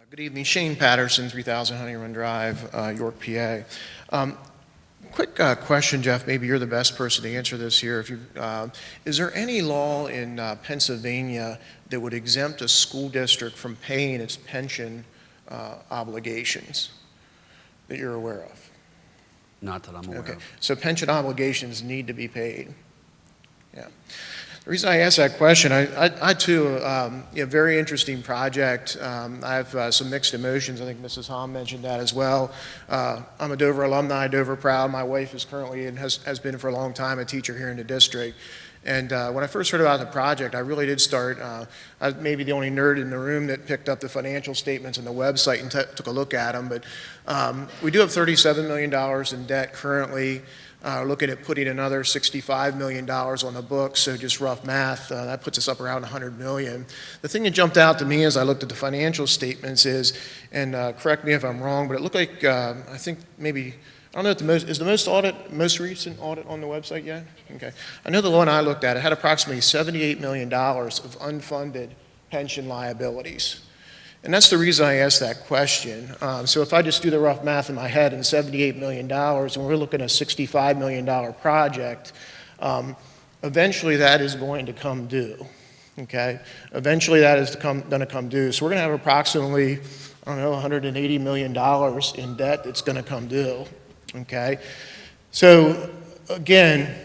Good evening, Shane Patterson, 3000 Honey Run Drive, York, PA. Quick question, Jeff, maybe you're the best person to answer this here. Is there any law in Pennsylvania that would exempt a school district from paying its pension obligations that you're aware of? Not that I'm aware of. So pension obligations need to be paid. Yeah. The reason I asked that question, I too, a very interesting project. I have some mixed emotions. I think Mrs. Hom mentioned that as well. I'm a Dover alumni, Dover proud. My wife is currently and has been for a long time a teacher here in the district. And when I first heard about the project, I really did start, I was maybe the only nerd in the room that picked up the financial statements on the website and took a look at them. But we do have $37 million in debt currently. Looking at putting another $65 million on the books, so just rough math, that puts us up around $100 million. The thing that jumped out to me as I looked at the financial statements is, and correct me if I'm wrong, but it looked like, I think maybe, I don't know if is the most recent audit on the website yet? Okay. I know the one I looked at, it had approximately $78 million of unfunded pension liabilities. And that's the reason I asked that question. So if I just do the rough math in my head and $78 million, and we're looking at a $65 million project, eventually that is going to come due, okay? Eventually that is going to come due. So we're going to have approximately, I don't know, $180 million in debt that's going to come due, okay? So again,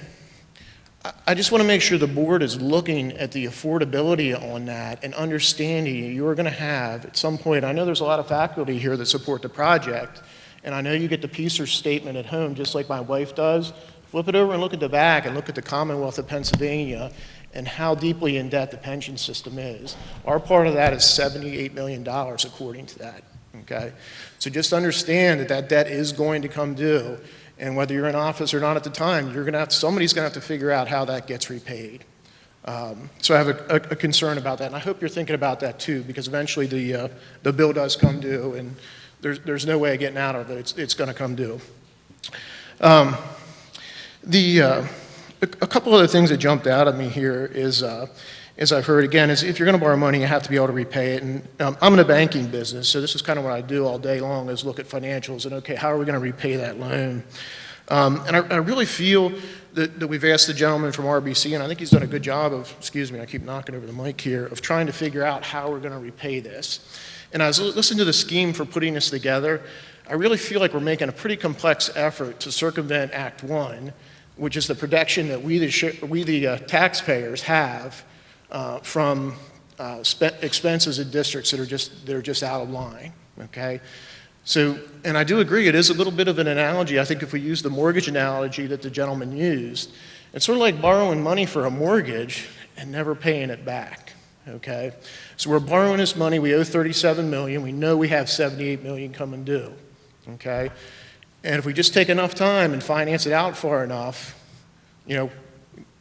I just want to make sure the board is looking at the affordability on that and understanding you are going to have at some point. I know there's a lot of faculty here that support the project, and I know you get the PSER statement at home just like my wife does. Flip it over and look at the back and look at the Commonwealth of Pennsylvania and how deeply in debt the pension system is. Our part of that is $78 million according to that, okay? So just understand that that debt is going to come due. And whether you're in office or not at the time, somebody's going to have to figure out how that gets repaid. So I have a concern about that, and I hope you're thinking about that too, because eventually the bill does come due, and there's no way of getting out of it. It's going to come due. A couple other things that jumped out at me here is, as I've heard again, is if you're going to borrow money, you have to be able to repay it. And I'm in the banking business, so this is kind of what I do all day long is look at financials and, okay, how are we going to repay that loan? And I really feel that we've asked the gentleman from RBC, and I think he's done a good job of, excuse me, I keep knocking over the mic here, of trying to figure out how we're going to repay this. And I was listening to the scheme for putting this together. I really feel like we're making a pretty complex effort to circumvent Act 1, which is the protection that we the taxpayers have from expenses in districts that are just out of line, okay? So, and I do agree, it is a little bit of an analogy. I think if we use the mortgage analogy that the gentleman used, it's sort of like borrowing money for a mortgage and never paying it back, okay? So we're borrowing this money, we owe $37 million, we know we have $78 million coming due, okay? And if we just take enough time and finance it out far enough, you know,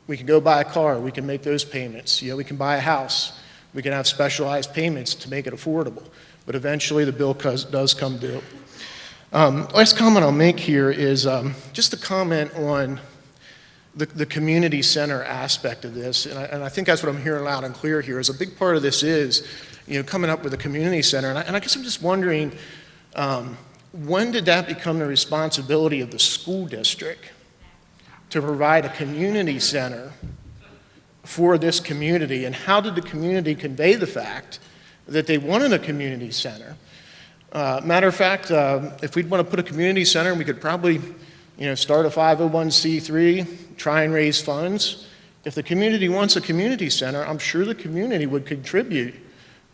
we can go buy a car, we can make those payments, you know, we can buy a house, we can have specialized payments to make it affordable. But eventually the bill does come due. Last comment I'll make here is just a comment on the community center aspect of this, and I think that's what I'm hearing loud and clear here, is a big part of this is, you know, coming up with a community center, and I guess I'm just wondering, when did that become the responsibility of the school district to provide a community center for this community, and how did the community convey the fact that they wanted a community center? Matter of fact, if we'd want to put a community center, we could probably, you know, start a 501c3, try and raise funds. If the community wants a community center, I'm sure the community would contribute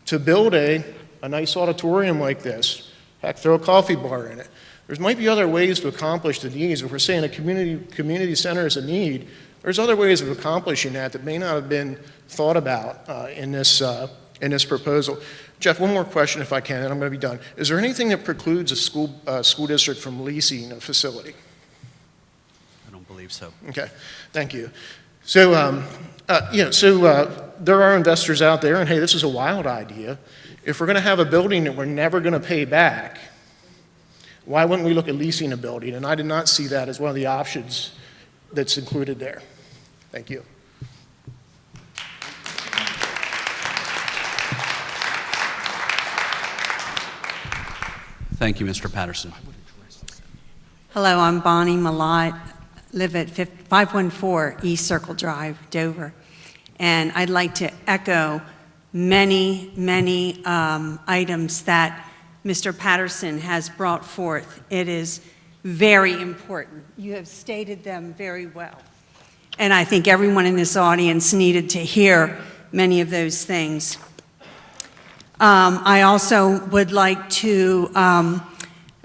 to build a nice auditorium like this. Heck, throw a coffee bar in it. There might be other ways to accomplish the needs. If we're saying a community center is a need, there's other ways of accomplishing that may not have been thought about in this proposal. Jeff, one more question if I can, and I'm going to be done. Is there anything that precludes a school district from leasing a facility? I don't believe so. Okay, thank you. So, there are investors out there, and hey, this is a wild idea. If we're going to have a building that we're never going to pay back, why wouldn't we look at leasing a building? And I did not see that as one of the options that's included there. Thank you. Thank you, Mr. Patterson. Hello, I'm Bonnie Malott, live at 514 East Circle Drive, Dover. And I'd like to echo many items that Mr. Patterson has brought forth. It is very important. You have stated them very well. And I think everyone in this audience needed to hear many of those things. I also would like to,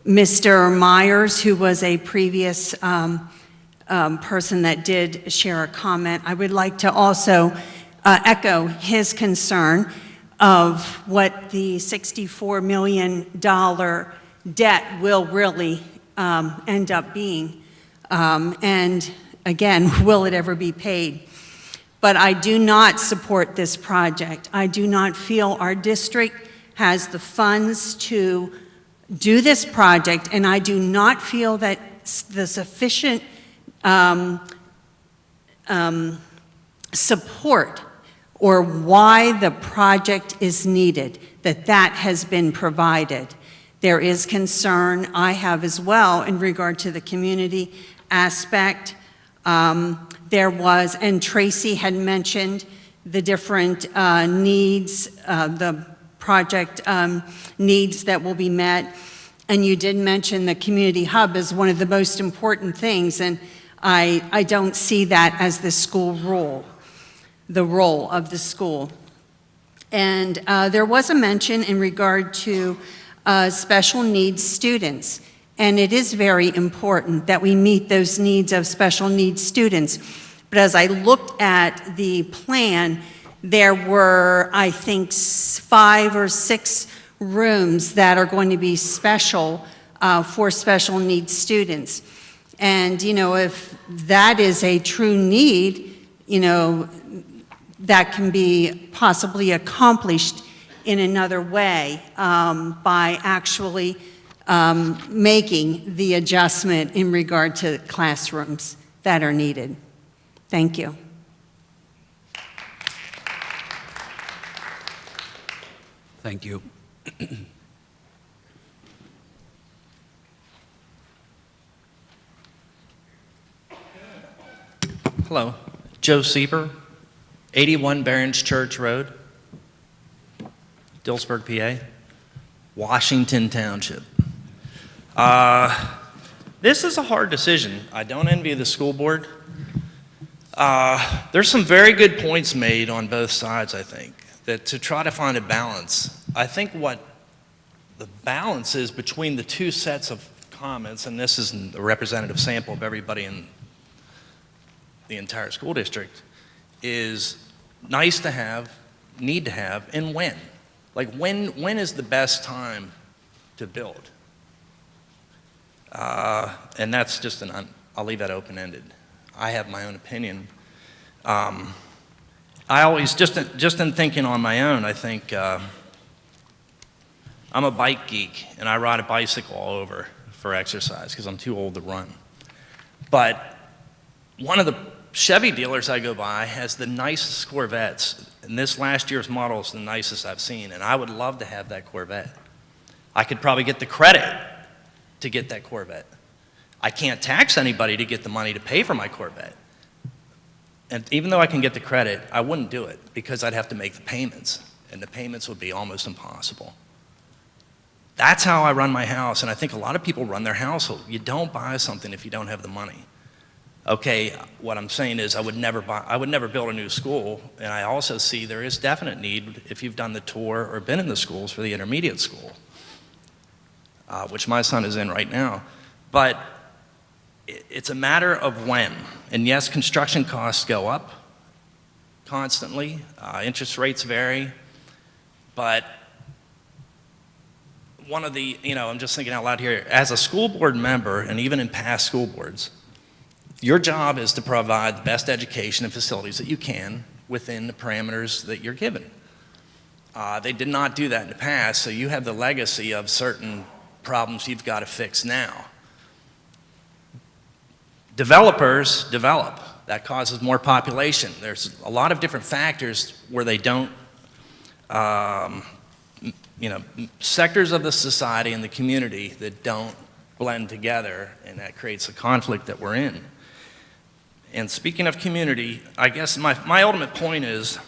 Mr. Myers, who was a previous person that did share a comment, I would like to also echo his concern of what the $64 million debt will really end up being. And again, will it ever be paid? But I do not support this project. I do not feel our district has the funds to do this project, and I do not feel that the sufficient support or why the project is needed, that has been provided. There is concern I have as well in regard to the community aspect. There was, and Tracy had mentioned the different needs, the project needs that will be met. And you did mention the community hub as one of the most important things, and I don't see that as the school role, the role of the school. And there was a mention in regard to special needs students, and it is very important that we meet those needs of special needs students. But as I looked at the plan, there were, I think, 5 or 6 rooms that are going to be special for special needs students. And, you know, if that is a true need, you know, that can be possibly accomplished in another way by actually making the adjustment in regard to classrooms that are needed. Thank you. Thank you. Hello, Joe Sieber, 81 Barron's Church Road, Dillsburg, PA, Washington Township. This is a hard decision. I don't envy the school board. There's some very good points made on both sides, I think, that to try to find a balance. I think what the balance is between the two sets of comments, and this isn't a representative sample of everybody in the entire school district, is nice to have, need to have, and when. Like when is the best time to build? And that's just I'll leave that open-ended. I have my own opinion. I always, just in thinking on my own, I think I'm a bike geek, and I ride a bicycle all over for exercise because I'm too old to run. But one of the Chevy dealers I go by has the nicest Corvettes, and this last year's model is the nicest I've seen, and I would love to have that Corvette. I could probably get the credit to get that Corvette. I can't tax anybody to get the money to pay for my Corvette. And even though I can get the credit, I wouldn't do it because I'd have to make the payments, and the payments would be almost impossible. That's how I run my house, and I think a lot of people run their household. You don't buy something if you don't have the money. Okay, what I'm saying is I would never build a new school, and I also see there is definite need if you've done the tour or been in the schools for the intermediate school, which my son is in right now. But it's a matter of when. And yes, construction costs go up constantly. Interest rates vary. But one of the, I'm just thinking out loud here, as a school board member, and even in past school boards, your job is to provide the best education and facilities that you can within the parameters that you're given. They did not do that in the past, so you have the legacy of certain problems you've got to fix now. Developers develop. That causes more population. There's a lot of different factors where they don't sectors of the society and the community that don't blend together, and that creates a conflict that we're in. And speaking of community, I guess my ultimate point is,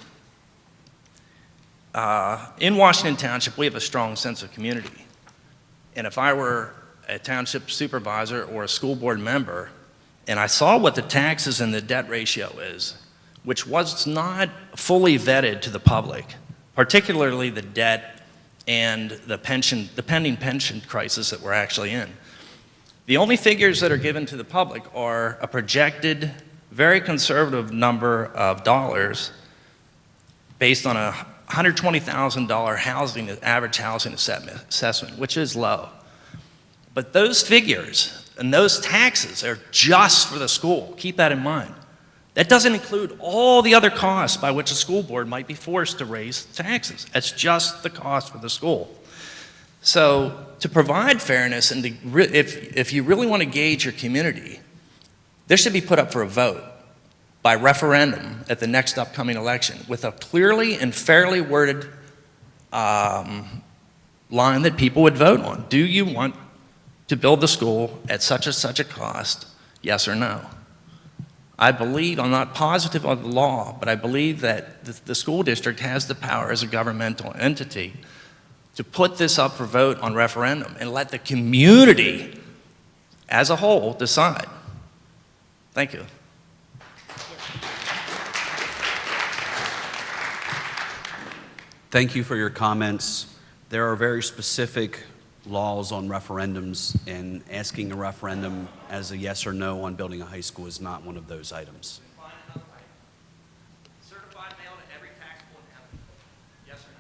in Washington Township, we have a strong sense of community. And if I were a township supervisor or a school board member, and I saw what the taxes and the debt ratio is, which was not fully vetted to the public, particularly the debt and the pending pension crisis that we're actually in. The only figures that are given to the public are a projected, very conservative number of dollars based on a $120,000 average housing assessment, which is low. But those figures and those taxes are just for the school. Keep that in mind. That doesn't include all the other costs by which a school board might be forced to raise taxes. That's just the cost for the school. So to provide fairness, and if you really want to gauge your community, this should be put up for a vote by referendum at the next upcoming election with a clearly and fairly worded line that people would vote on. Do you want to build the school at such a cost, yes or no? I believe, I'm not positive of the law, but I believe that the school district has the power as a governmental entity to put this up for vote on referendum and let the community as a whole decide. Thank you. Thank you for your comments. There are very specific laws on referendums, and asking a referendum as a yes or no on building a high school is not one of those items. Certified mail to every taxable inhabitant. Yes or no?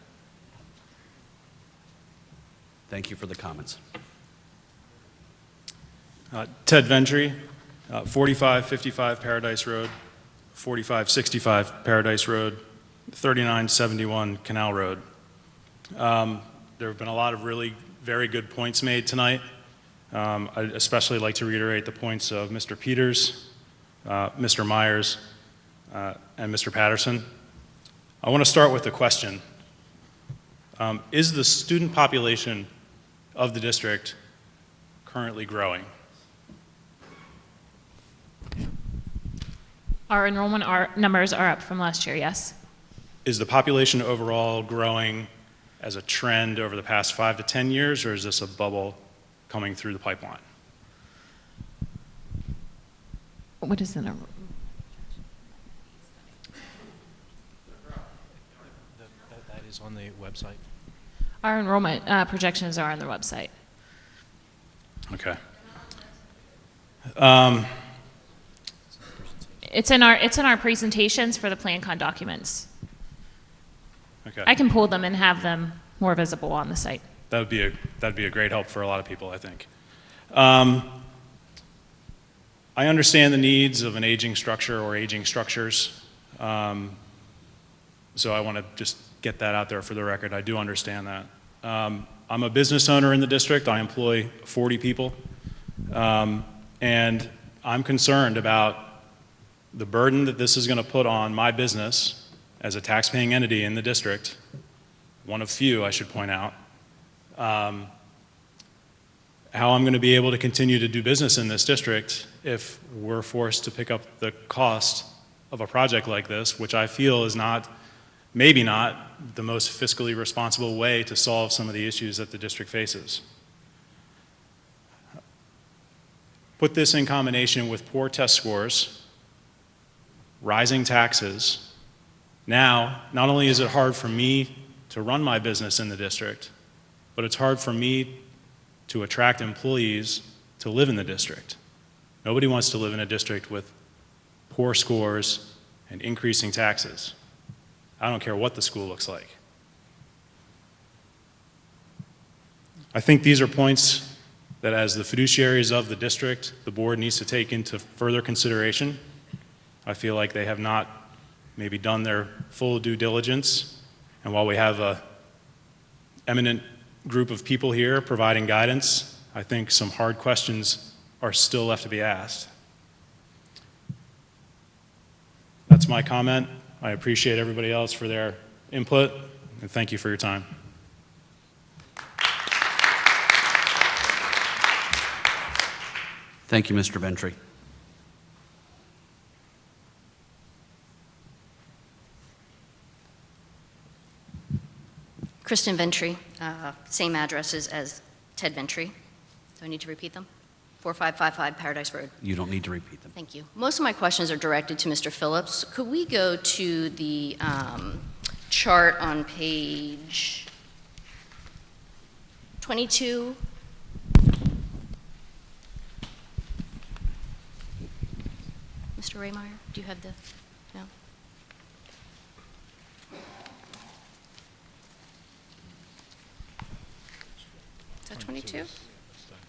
Thank you for the comments. Ted Ventry, 4555 Paradise Road, 4565 Paradise Road, 3971 Canal Road. There have been a lot of really very good points made tonight. I'd especially like to reiterate the points of Mr. Peters, Mr. Myers, and Mr. Patterson. I want to start with a question. Is the student population of the district currently growing? Our enrollment numbers are up from last year, yes. Is the population overall growing as a trend over the past 5 to 10 years, or is this a bubble coming through the pipeline? What is the number? That is on the website. Our enrollment projections are on the website. Okay. It's in our presentations for the PlanCon documents. Okay. I can pull them and have them more visible on the site. That'd be a great help for a lot of people, I think. I understand the needs of an aging structure or aging structures. So I want to just get that out there for the record. I do understand that. I'm a business owner in the district. I employ 40 people. And I'm concerned about the burden that this is going to put on my business as a taxpaying entity in the district, one of few, I should point out, how I'm going to be able to continue to do business in this district if we're forced to pick up the cost of a project like this, which I feel is maybe not the most fiscally responsible way to solve some of the issues that the district faces. Put this in combination with poor test scores, rising taxes. Now, not only is it hard for me to run my business in the district, but it's hard for me to attract employees to live in the district. Nobody wants to live in a district with poor scores and increasing taxes. I don't care what the school looks like. I think these are points that as the fiduciaries of the district, the board needs to take into further consideration. I feel like they have not maybe done their full due diligence. And while we have an eminent group of people here providing guidance, I think some hard questions are still left to be asked. That's my comment. I appreciate everybody else for their input, and thank you for your time. Thank you, Mr. Ventry. Kristen Ventry, same addresses as Ted Ventry. Do I need to repeat them? 4555 Paradise Road. You don't need to repeat them. Thank you. Most of my questions are directed to Mr. Phillips. Could we go to the chart on page 22? Mr. Raymeyer, do you have the, no? Is that 22?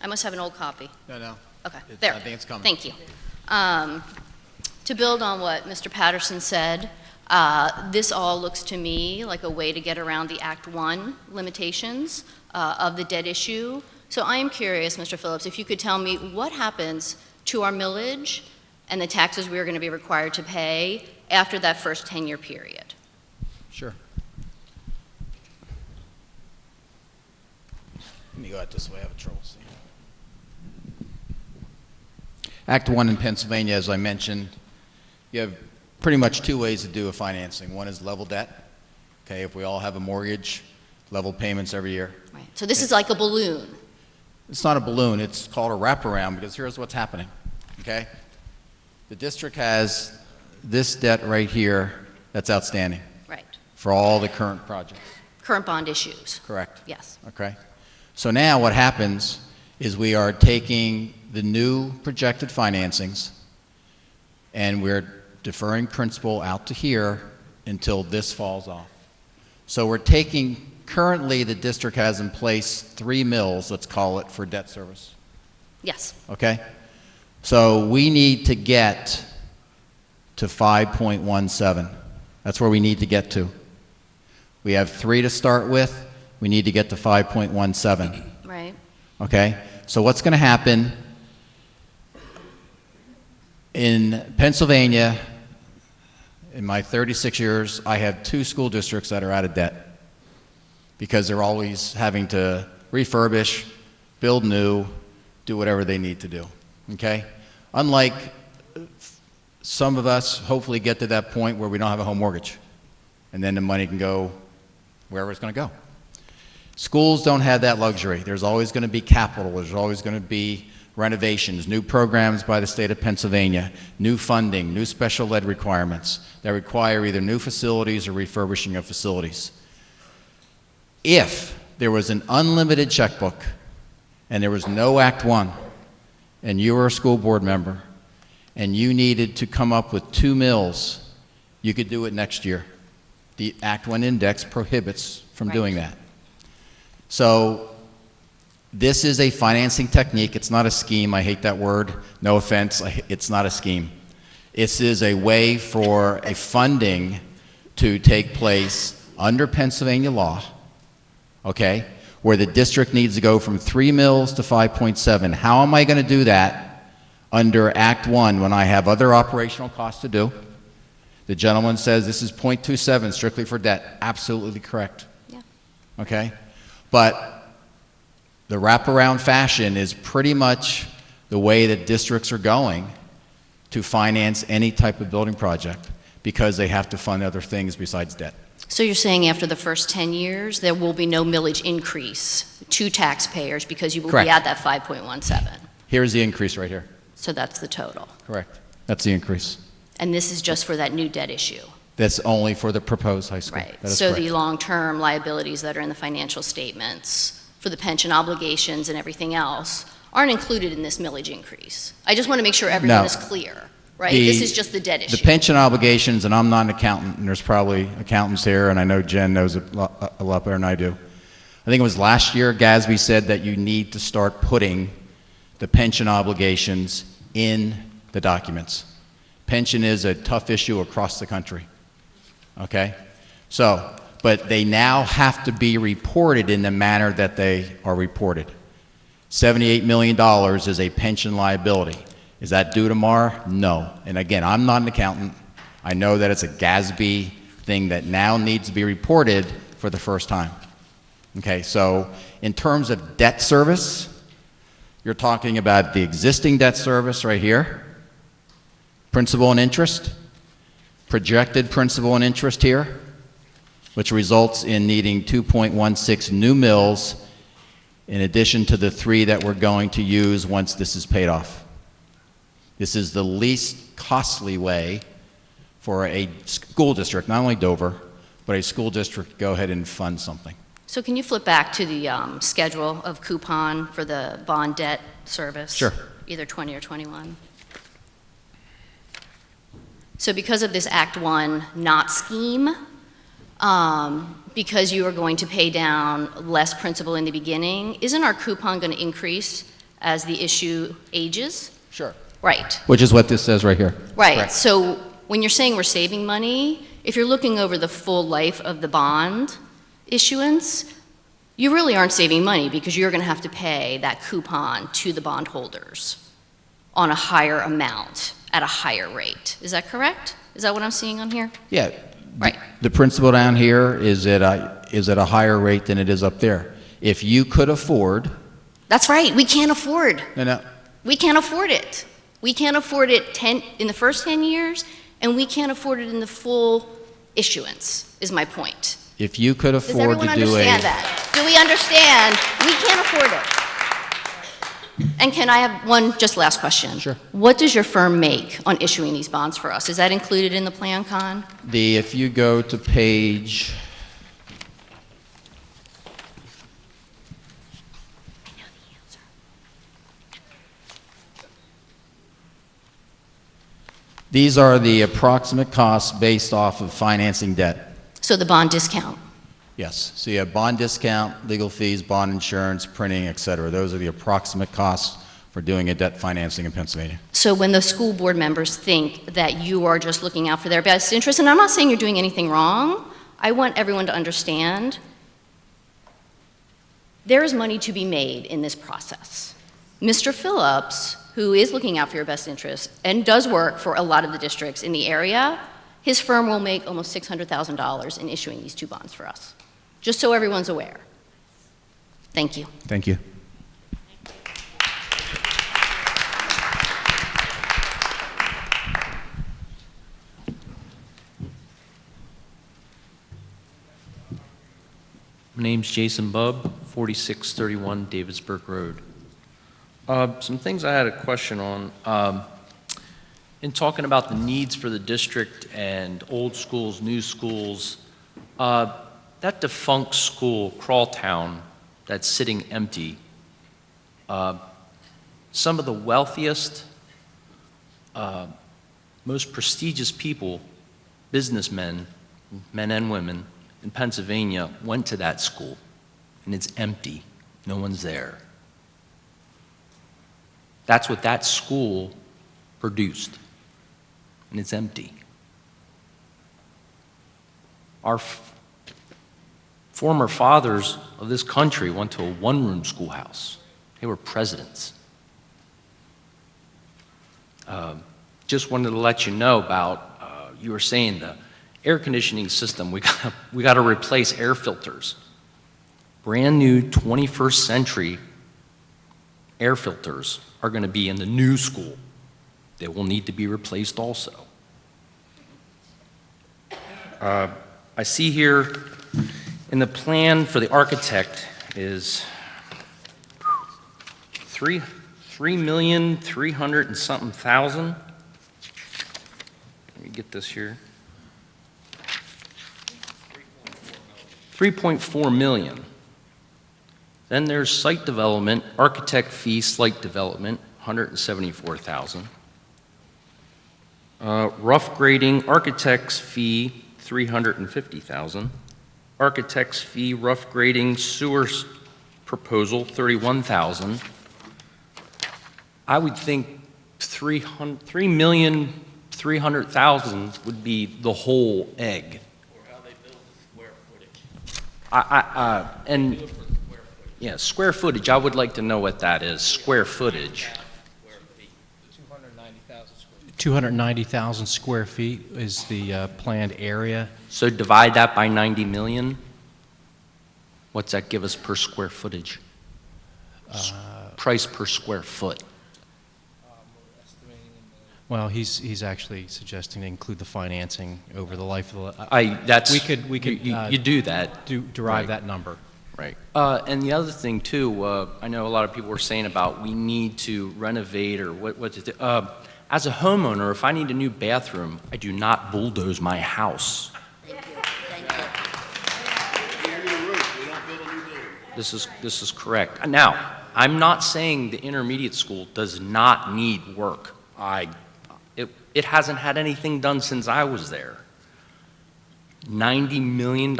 I must have an old copy. No. Okay, It's- there. I think it's coming. Thank you. To build on what Mr. Patterson said, this all looks to me like a way to get around the Act 1 limitations of the debt issue. So I am curious, Mr. Phillips, if you could tell me what happens to our millage and the taxes we are going to be required to pay after that first 10-year period. Sure. Let me go out this way. I have trouble seeing. Act 1 in Pennsylvania, as I mentioned, you have pretty much two ways to do a financing. One is level debt. Okay, if we all have a mortgage, level payments every year. Right. So this is like a balloon. It's not a balloon. It's called a wraparound because here's what's happening. Okay? The district has this debt right here that's outstanding Right. for all the current projects. Current bond issues. Correct. Yes. Okay? So now what happens is we are taking the new projected financings and we're deferring principal out to here until this falls off. So we're taking, currently the district has in place 3 mills, let's call it, for debt service. Yes. Okay? So we need to get to 5.17. That's where we need to get to. We have 3 to start with. We need to get to 5.17. Right. Okay? So what's going to happen in Pennsylvania, in my 36 years, I have 2 school districts that are out of debt because they're always having to refurbish, build new, do whatever they need to do. Okay? Unlike some of us hopefully get to that point where we don't have a home mortgage and then the money can go wherever it's going to go. Schools don't have that luxury. There's always going to be capital. There's always going to be renovations, new programs by the state of Pennsylvania, new funding, new special ed requirements that require either new facilities or refurbishing of facilities. If there was an unlimited checkbook and there was no Act 1 and you were a school board member and you needed to come up with 2 mills, you could do it next year. The Act 1 index prohibits from doing that. So this is a financing technique. It's not a scheme. I hate that word. No offense. It's not a scheme. This is a way for a funding to take place under Pennsylvania law, okay, where the district needs to go from 3 mills to 5.7. How am I going to do that under Act 1 when I have other operational costs to do? The gentleman says this is 0.27 strictly for debt. Absolutely correct. Yeah. Okay? But the wraparound fashion is pretty much the way that districts are going to finance any type of building project because they have to fund other things besides debt. So you're saying after the first 10 years, there will be no millage increase to taxpayers because you will Correct. be at that 5.17. Here's the increase right here. So that's the total. Correct. That's the increase. And this is just for that new debt issue. That's only for the proposed high school. Right. That is So correct. the long-term liabilities that are in the financial statements for the pension obligations and everything else aren't included in this millage increase. I just want to make sure everyone No. is clear, right? The- This is just the debt issue. The pension obligations, and I'm not an accountant, and there's probably accountants here, and I know Jen knows a lot better than I do. I think it was last year, GASB said that you need to start putting the pension obligations in the documents. Pension is a tough issue across the country, okay? So, but they now have to be reported in the manner that they are reported. $78 million is a pension liability. Is that due tomorrow? No. And again, I'm not an accountant. I know that it's a GASB thing that now needs to be reported for the first time. Okay, so in terms of debt service, You're talking about the existing debt service right here, principal and interest, projected principal and interest here, which results in needing 2.16 new mills in addition to the 3 that we're going to use once this is paid off. This is the least costly way for a school district, not only Dover, but a school district to go ahead and fund something. So can you flip back to the schedule of coupon for the bond debt service? Sure. Either 20 or 21. So because of this Act 1 not scheme, because you are going to pay down less principal in the beginning, isn't our coupon going to increase as the issue ages? Sure. Right. Which is what this says right here. Right. Correct. So when you're saying we're saving money, if you're looking over the full life of the bond issuance, you really aren't saving money because you're going to have to pay that coupon to the bondholders on a higher amount at a higher rate. Is that correct? Is that what I'm seeing on here? Yeah. Right. The principal down here is at a higher rate than it is up there. If you could afford, That's right. We can't afford. no, We can't afford it. We can't afford it in the first 10 years, and we can't afford it in the full issuance, is my point. if you could Does afford everyone to do understand that? Do we understand? We can't afford it. And can I have one just last question? Sure. What does your firm make on issuing these bonds for us? Is that included in the plan, Con? if you go to page, these are the approximate costs based off of financing debt. So the bond discount. Yes, so you have bond discount, legal fees, bond insurance, printing, et cetera. Those are the approximate costs for doing a debt financing in Pennsylvania. So when the school board members think that you are just looking out for their best interest, and I'm not saying you're doing anything wrong, I want everyone to understand there is money to be made in this process. Mr. Phillips, who is looking out for your best interest and does work for a lot of the districts in the area, his firm will make almost $600,000 in issuing these 2 bonds for us, just so everyone's aware. Thank you. Thank you. My name's Jason Bubb, 4631 Davidsburg Road. Some things I had a question on. In talking about the needs for the district and old schools, new schools, that defunct school, Crawltown, that's sitting empty, some of the wealthiest, most prestigious people, businessmen, men and women, in Pennsylvania went to that school, and it's empty. No one's there. That's what that school produced, and it's empty. Our former fathers of this country went to a one-room schoolhouse. They were presidents. Just wanted to let you know about, you were saying the air conditioning system, we got to replace air filters. Brand new 21st century air filters are going to be in the new school. They will need to be replaced also. I see here in the plan for the architect is 3,300,000 and something thousand. Let me get this here. 3.4 million. Then there's site development, architect fee, site development, 174,000. Rough grading, architect's fee, 350,000. Architect's fee, rough grading, sewers proposal, 31,000. I would think 3,300,000 would be the whole egg. And yeah, square footage, I would like to know what that is, square footage. 290,000 square feet is the planned area. So divide that by 90 million. What's that give us per square footage? price per square foot? Well, he's actually suggesting to include the financing over the life of the. That's, We could you do that. derive Right. that number. Right. And the other thing too, I know a lot of people were saying about we need to renovate or what to do. As a homeowner, if I need a new bathroom, I do not bulldoze my house. This is correct. Now, I'm not saying the intermediate school does not need work. It hasn't had anything done since I was there. $90 million,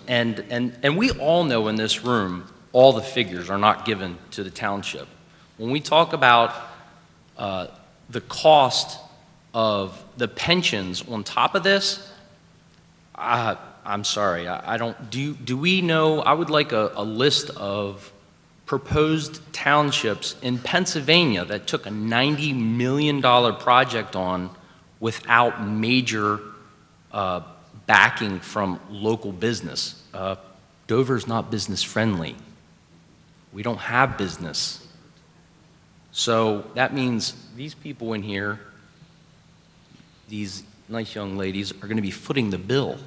and we all know in this room, all the figures are not given to the township. When we talk about the cost of the pensions on top of this, I'm sorry, I don't, do we know, I would like a list of proposed townships in Pennsylvania that took a $90 million project on without major backing from local business. Dover's not business friendly. We don't have business. So that means these people in here, these nice young ladies, are going to be footing the bill.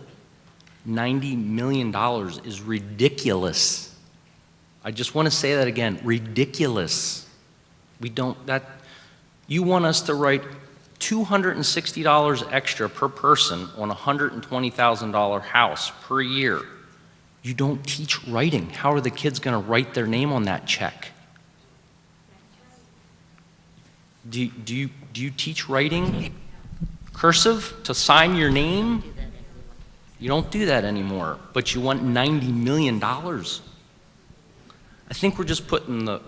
$90 million is ridiculous. I just want to say that again, ridiculous. We don't, you want us to write $260 extra per person on a $120,000 house per year. You don't teach writing. How are the kids going to write their name on that check? Do you teach writing? Cursive to sign your name? You don't do that anymore, but you want $90 million. I think we're just putting the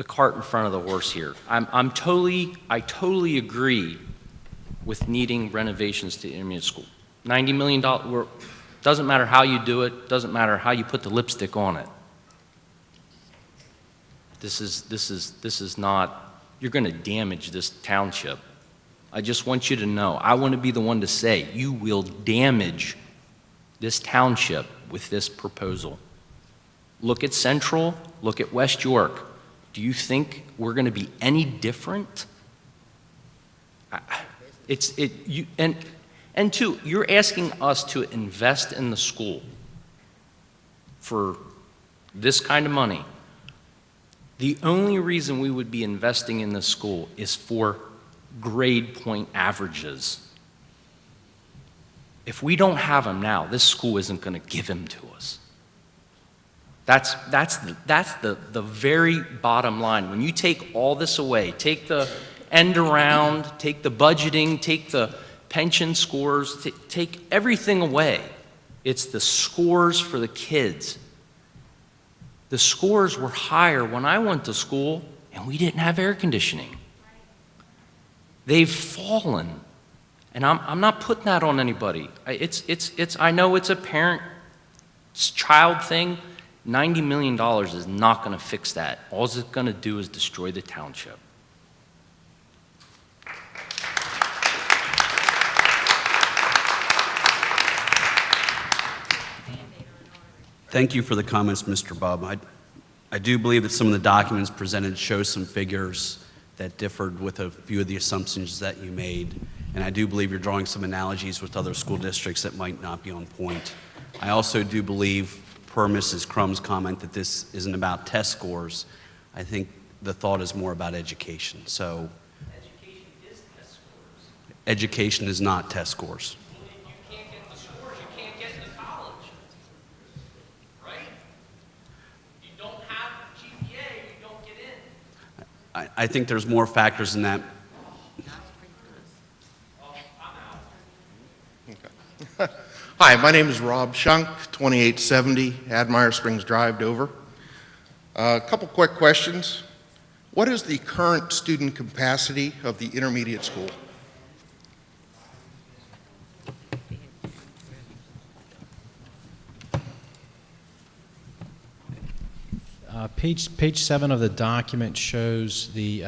cart in front of the horse here. I totally agree with needing renovations to intermediate school. $90 million, doesn't matter how you do it, doesn't matter how you put the lipstick on it. This is not, you're going to damage this township. I just want you to know, I want to be the one to say, you will damage this township with this proposal. Look at Central, look at West York. Do you think we're going to be any different? And two, you're asking us to invest in the school for this kind of money. The only reason we would be investing in the school is for grade point averages. If we don't have them now, this school isn't going to give them to us. That's the very bottom line. When you take all this away, take the end around, take the budgeting, take the pension scores, take everything away, it's the scores for the kids. The scores were higher when I went to school and we didn't have air conditioning. They've fallen. And I'm not putting that on anybody. I know it's a parent-child thing. $90 million is not going to fix that. All it's going to do is destroy the township. Thank you for the comments, Mr. Bubb. I do believe that some of the documents presented show some figures that differed with a few of the assumptions that you made. And I do believe you're drawing some analogies with other school districts that might not be on point. I also do believe, per Mrs. Crumb's comment, that this isn't about test scores. I think the thought is more about education. So, Education is test scores. education is not test scores. If you can't get the scores, you can't get into college. Right? You don't have GPA, you don't get in. I think there's more factors in that. Hi, my name is Rob Shunk, 2870 Admire Springs Drive, Dover. A couple quick questions. What is the current student capacity of the intermediate school? Page 7 of the document shows the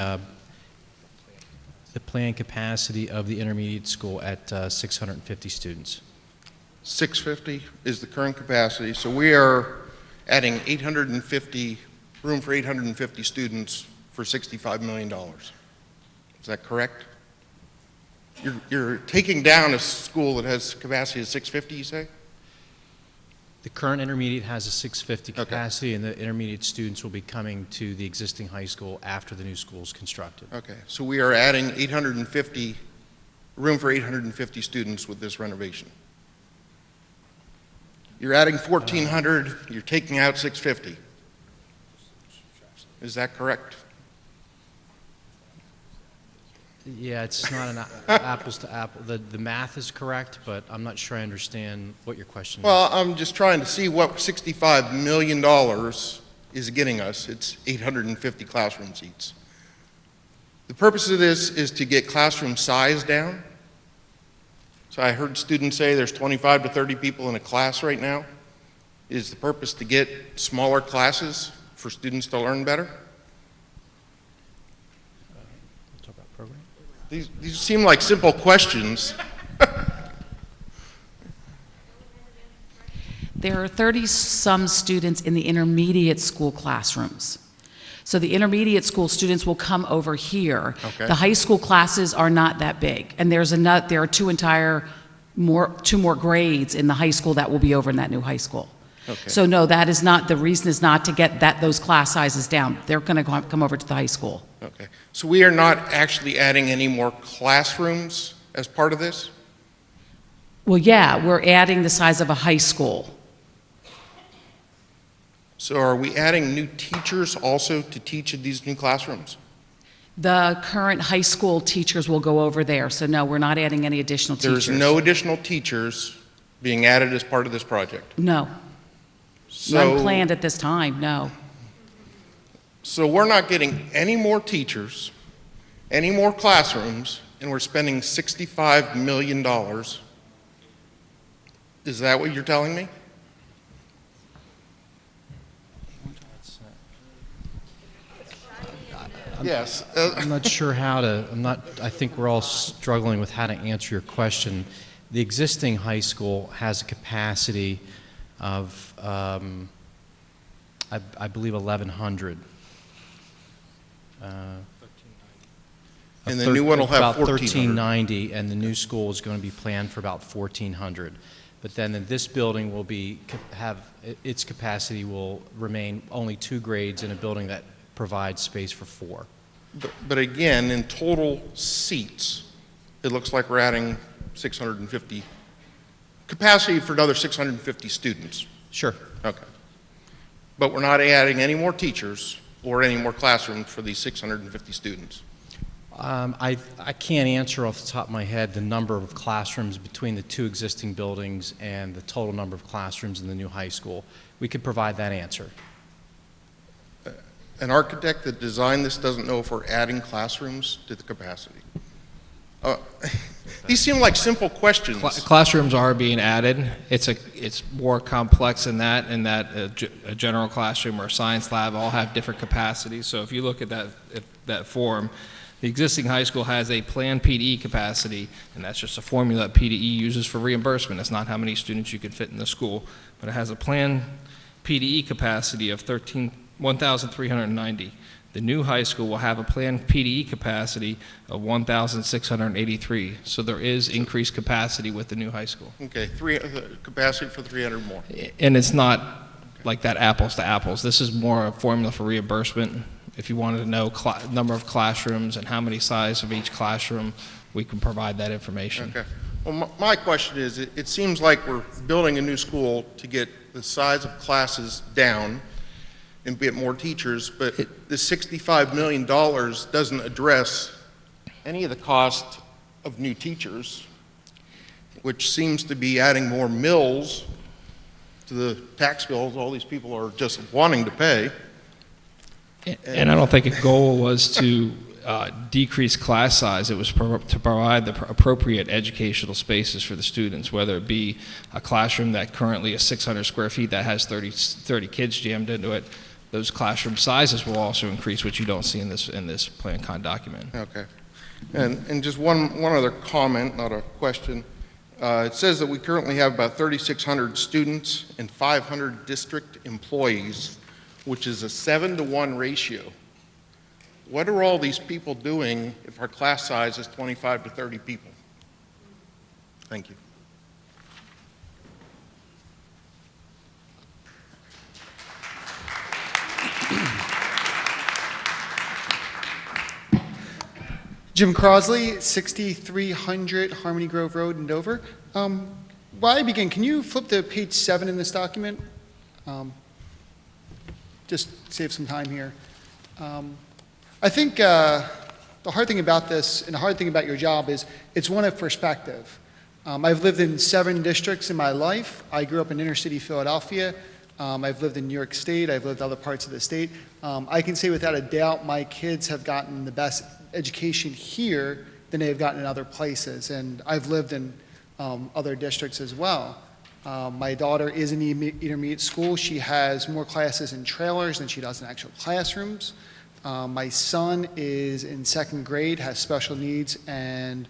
planned capacity of the intermediate school at 650 students. 650 is the current capacity, so we are adding 850 room for 850 students for $65 million. Is that correct? You're taking down a school that has capacity of 650, you say? The current intermediate has a 650 Okay. capacity, and the intermediate students will be coming to the existing high school after the new school is constructed. Okay, so we are adding room for 850 students with this renovation. You're adding 1,400, you're taking out 650. Is that correct? Yeah, it's not an apples to apple. The math is correct, but I'm not sure I understand what your question is. Well, I'm just trying to see what $65 million is getting us. It's 850 classroom seats. The purpose of this is to get classroom size down. So I heard students say there's 25 to 30 people in a class right now. Is the purpose to get smaller classes for students to learn better? Talk about program? These seem like simple questions. There are 30-some students in the intermediate school classrooms. So the intermediate school students will come over here. Okay. The high school classes are not that big. And there are two more grades in the high school that will be over in that new high school. Okay. So no, that is not, the reason is not to get those class sizes down. They're going to come over to the high school. Okay. So we are not actually adding any more classrooms as part of this? Well, yeah, we're adding the size of a high school. So are we adding new teachers also to teach in these new classrooms? The current high school teachers will go over there, so no, we're not adding any additional teachers. There's no additional teachers being added as part of this project? No, none planned at this time, no. So we're not getting any more teachers, any more classrooms, and we're spending $65 million. Is that what you're telling me? Yes. I'm not sure how to, I think we're all struggling with how to answer your question. The existing high school has a capacity of, I believe, 1,100. And the new one will have about 1,400. 1,390, and the new school is going to be planned for about 1,400. But then this building will its capacity will remain only 2 grades in a building that provides space for 4. But again, in total seats, it looks like we're adding 650, capacity for another 650 students. Sure. Okay. But we're not adding any more teachers or any more classrooms for these 650 students. I can't answer off the top of my head the number of classrooms between the 2 existing buildings and the total number of classrooms in the new high school. We could provide that answer. An architect that designed this doesn't know if we're adding classrooms to the capacity. These seem like simple questions. Classrooms are being added. It's more complex than that, in that a general classroom or a science lab all have different capacities. So if you look at that form, the existing high school has a planned PDE capacity, and that's just a formula that PDE uses for reimbursement. It's not how many students you could fit in the school, but it has a planned PDE capacity of 1,390. The new high school will have a planned PDE capacity of 1,683. So there is increased capacity with the new high school. Okay, capacity for 300 more. And it's not like that apples to apples. This is more a formula for reimbursement. If you wanted to know number of classrooms and how many size of each classroom, we can provide that information. Okay. Well, my question is, it seems like we're building a new school to get the size of classes down and get more teachers, but the $65 million doesn't address any of the cost of new teachers, which seems to be adding more mills to the tax bills all these people are just wanting to pay. And I don't think a goal was to decrease class size. It was to provide the appropriate educational spaces for the students, whether it be a classroom that currently is 600 square feet that has 30 kids jammed into it. Those classroom sizes will also increase, which you don't see in this plan con document. Okay. And just one other comment, not a question. It says that we currently have about 3,600 students and 500 district employees. which is a 7-to-1 ratio. What are all these people doing if our class size is 25 to 30 people? Thank you. Jim Crosley, 6300 Harmony Grove Road in Dover. While I begin, can you flip to page 7 in this document? Just save some time here. I think the hard thing about this and the hard thing about your job is it's one of perspective. I've lived in 7 districts in my life. I grew up in inner city Philadelphia. I've lived in New York State. I've lived in other parts of the state. I can say without a doubt my kids have gotten the best education here than they have gotten in other places. And I've lived in other districts as well. My daughter is in the intermediate school. She has more classes in trailers than she does in actual classrooms. My son is in 2nd grade, has special needs, and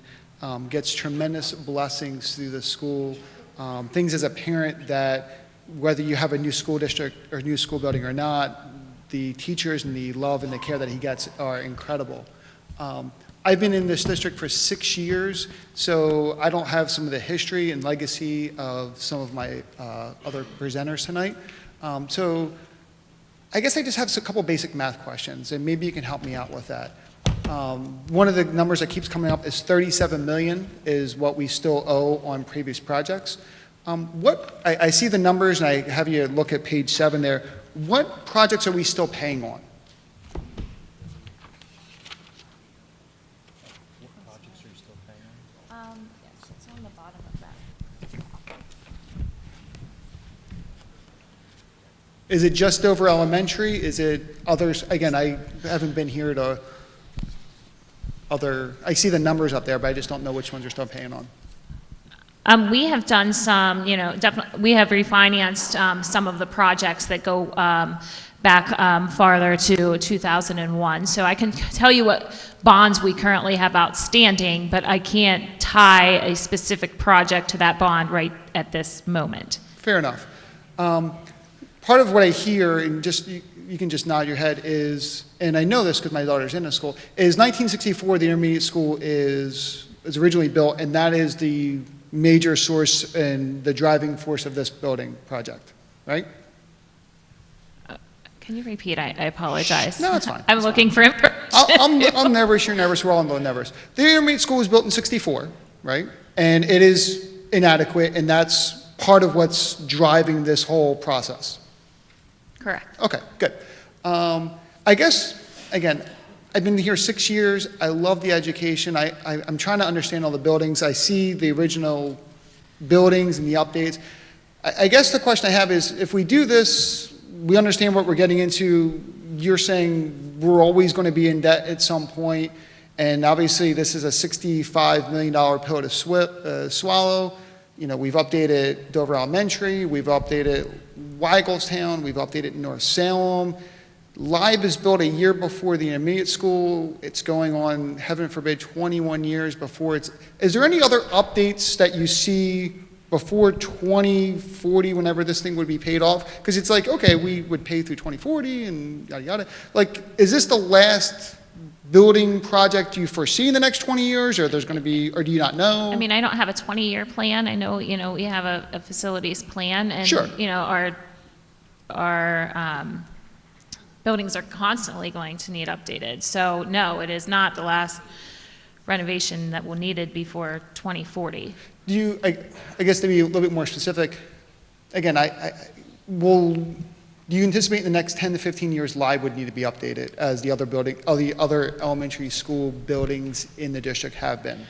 gets tremendous blessings through the school. Things as a parent that whether you have a new school district or new school building or not, the teachers and the love and the care that he gets are incredible. I've been in this district for 6 years, so I don't have some of the history and legacy of some of my other presenters tonight. So I guess I just have a couple basic math questions, and maybe you can help me out with that. One of the numbers that keeps coming up is 37 million is what we still owe on previous projects. I see the numbers, and I have you look at page 7 there. What projects are we still paying on? Yes, it's on the bottom of that. Is it just Dover Elementary? Is it others? Again, I haven't been here to other, I see the numbers up there, but I just don't know which ones you're still paying on. We have done some, definitely, we have refinanced some of the projects that go back farther to 2001. So I can tell you what bonds we currently have outstanding, but I can't tie a specific project to that bond right at this moment. Fair enough. Part of what I hear, and just you can just nod your head, is, and I know this because my daughter's in the school, is 1964 the intermediate school is originally built, and that is the major source and the driving force of this building project, right? Can you repeat? I apologize. No, it's fine. I'm looking for information. I'm nervous, you're nervous, we're all nervous. The intermediate school was built in 64, right? And it is inadequate, and that's part of what's driving this whole process. Correct. Okay, good. I guess, again, I've been here 6 years. I love the education. I'm trying to understand all the buildings. I see the original buildings and the updates. I guess the question I have is, if we do this, we understand what we're getting into. You're saying we're always going to be in debt at some point, and obviously this is a $65 million pill to swallow. You know, we've updated Dover Elementary, we've updated Weigelstown, we've updated North Salem. Live is built a year before the intermediate school. It's going on, heaven forbid, 21 years before it's... Is there any other updates that you see before 2040, whenever this thing would be paid off? Because it's like, okay, we would pay through 2040 and yada yada. Like, is this the last building project you foresee in the next 20 years, or there's going to be, or do you not know? I mean, I don't have a 20-year plan. I know, we have a facilities plan, and, Sure. our buildings are constantly going to need updated. So, no, it is not the last renovation that will needed before 2040. Do you, I guess to be a little bit more specific, again, do you anticipate in the next 10 to 15 years Live would need to be updated as the other elementary school buildings in the district have been?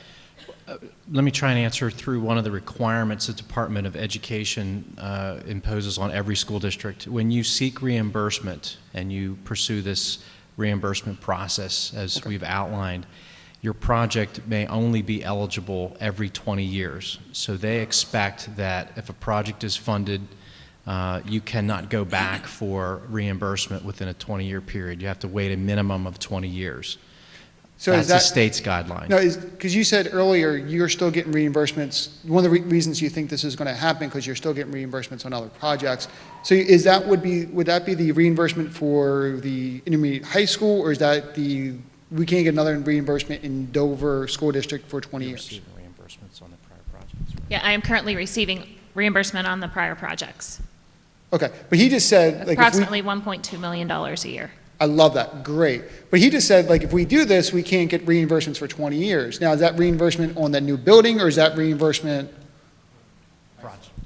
Let me try and answer through one of the requirements the Department of Education imposes on every school district. When you seek reimbursement and you pursue this reimbursement process, as we've outlined, your project may only be eligible every 20 years. So they expect that if a project is funded, you cannot go back for reimbursement within a 20-year period. You have to wait a minimum of 20 years. So That's is that, the state's guideline. no, because you said earlier you're still getting reimbursements. One of the reasons you think this is going to happen because you're still getting reimbursements on other projects. So is that would that be the reimbursement for the intermediate high school, or is that we can't get another reimbursement in Dover School District for 20 years? Receiving reimbursements on the prior projects. Right? Yeah, I am currently receiving reimbursement on the prior projects. Okay, but he just said, like, Approximately $1.2 million a year. I love that, great. But he just said, like, if we do this, we can't get reimbursements for 20 years. Now, is that reimbursement on the new building, or is that reimbursement?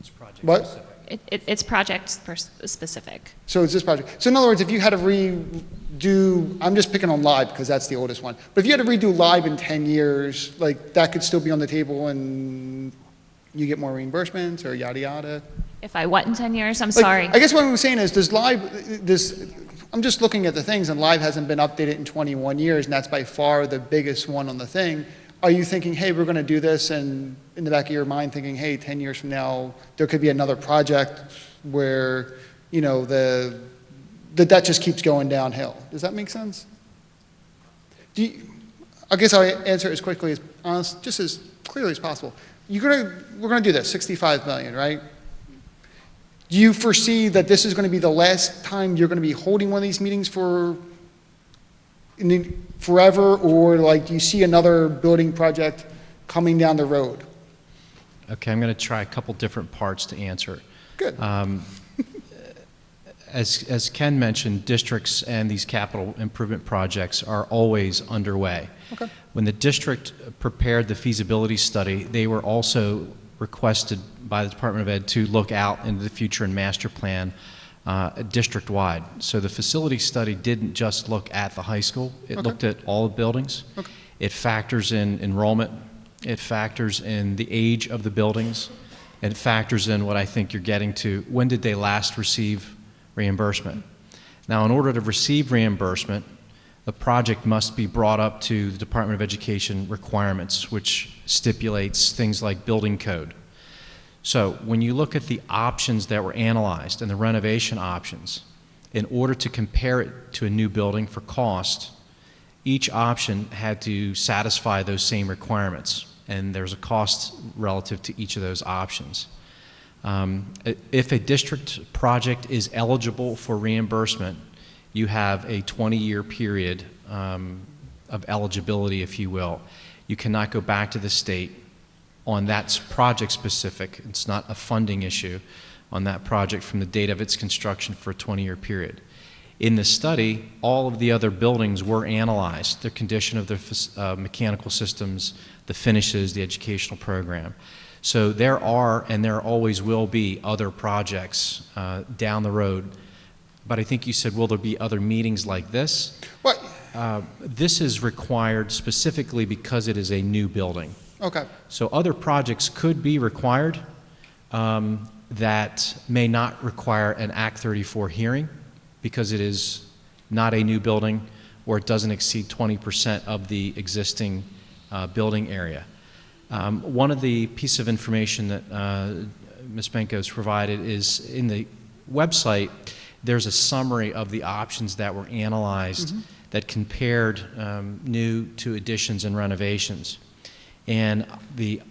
It's project What? specific. It's project specific. So it's this project. So in other words, if you had to redo, I'm just picking on Live because that's the oldest one. But if you had to redo Live in 10 years, like, that could still be on the table and you get more reimbursements or yada yada? If I what in 10 years? I'm Like, sorry. I guess what I'm saying is, I'm just looking at the things, and Live hasn't been updated in 21 years, and that's by far the biggest one on the thing. Are you thinking, hey, we're going to do this, and in the back of your mind thinking, hey, 10 years from now, there could be another project where, you know, the debt just keeps going downhill? Does that make sense? I guess I'll answer as quickly as honest, just as clearly as possible. We're going to do this, $65 million, right? Do you foresee that this is going to be the last time you're going to be holding one of these meetings forever, or like do you see another building project coming down the road? Okay, I'm going to try a couple different parts to answer. Good. As Ken mentioned, districts and these capital improvement projects are always underway. Okay. When the district prepared the feasibility study, they were also requested by the Department of Ed to look out into the future and master plan district-wide. So the facility study didn't just look at the high school, it looked at all the buildings. Okay. It factors in enrollment, it factors in the age of the buildings, and it factors in what I think you're getting to, when did they last receive reimbursement. Now, in order to receive reimbursement, the project must be brought up to the Department of Education requirements, which stipulates things like building code. So when you look at the options that were analyzed and the renovation options, in order to compare it to a new building for cost, each option had to satisfy those same requirements, and there's a cost relative to each of those options. If a district project is eligible for reimbursement, you have a 20-year period of eligibility, if you will. You cannot go back to the state on that project specific. It's not a funding issue on that project from the date of its construction for a 20-year period. In the study, all of the other buildings were analyzed, the condition of their mechanical systems, the finishes, the educational program. So there are, and there always will be, other projects down the road. But I think you said, will there be other meetings like this? What? This is required specifically because it is a new building. Okay. So other projects could be required that may not require an Act 34 hearing because it is not a new building or it doesn't exceed 20% of the existing building area. One of the pieces of information that Ms. Benko has provided is in the website, there's a summary of the options that were analyzed that compared new to additions and renovations. And the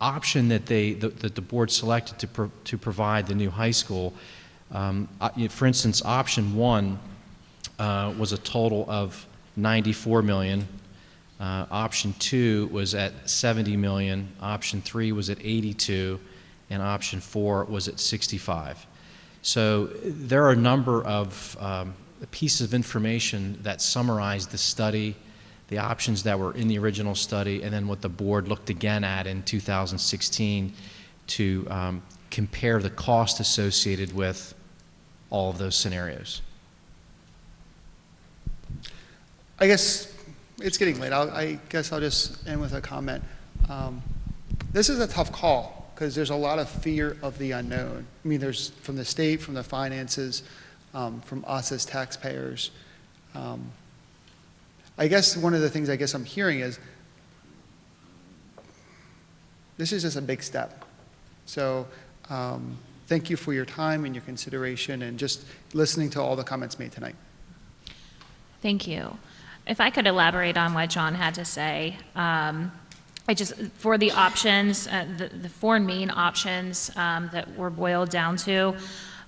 option that that the board selected to provide the new high school, for instance, option 1 was a total of $94 million. Option 2 was at $70 million. Option 3 was at $82, and option 4 was at $65. So there are a number of pieces of information that summarize the study, the options that were in the original study, and then what the board looked again at in 2016 to compare the cost associated with all of those scenarios. I guess it's getting late. I guess I'll just end with a comment. This is a tough call because there's a lot of fear of the unknown. I mean, there's from the state, from the finances, from us as taxpayers. I guess one of the things I guess I'm hearing is this is just a big step. So thank you for your time and your consideration and just listening to all the comments made tonight. Thank you. If I could elaborate on what John had to say, for the options, the four main options that were boiled down to,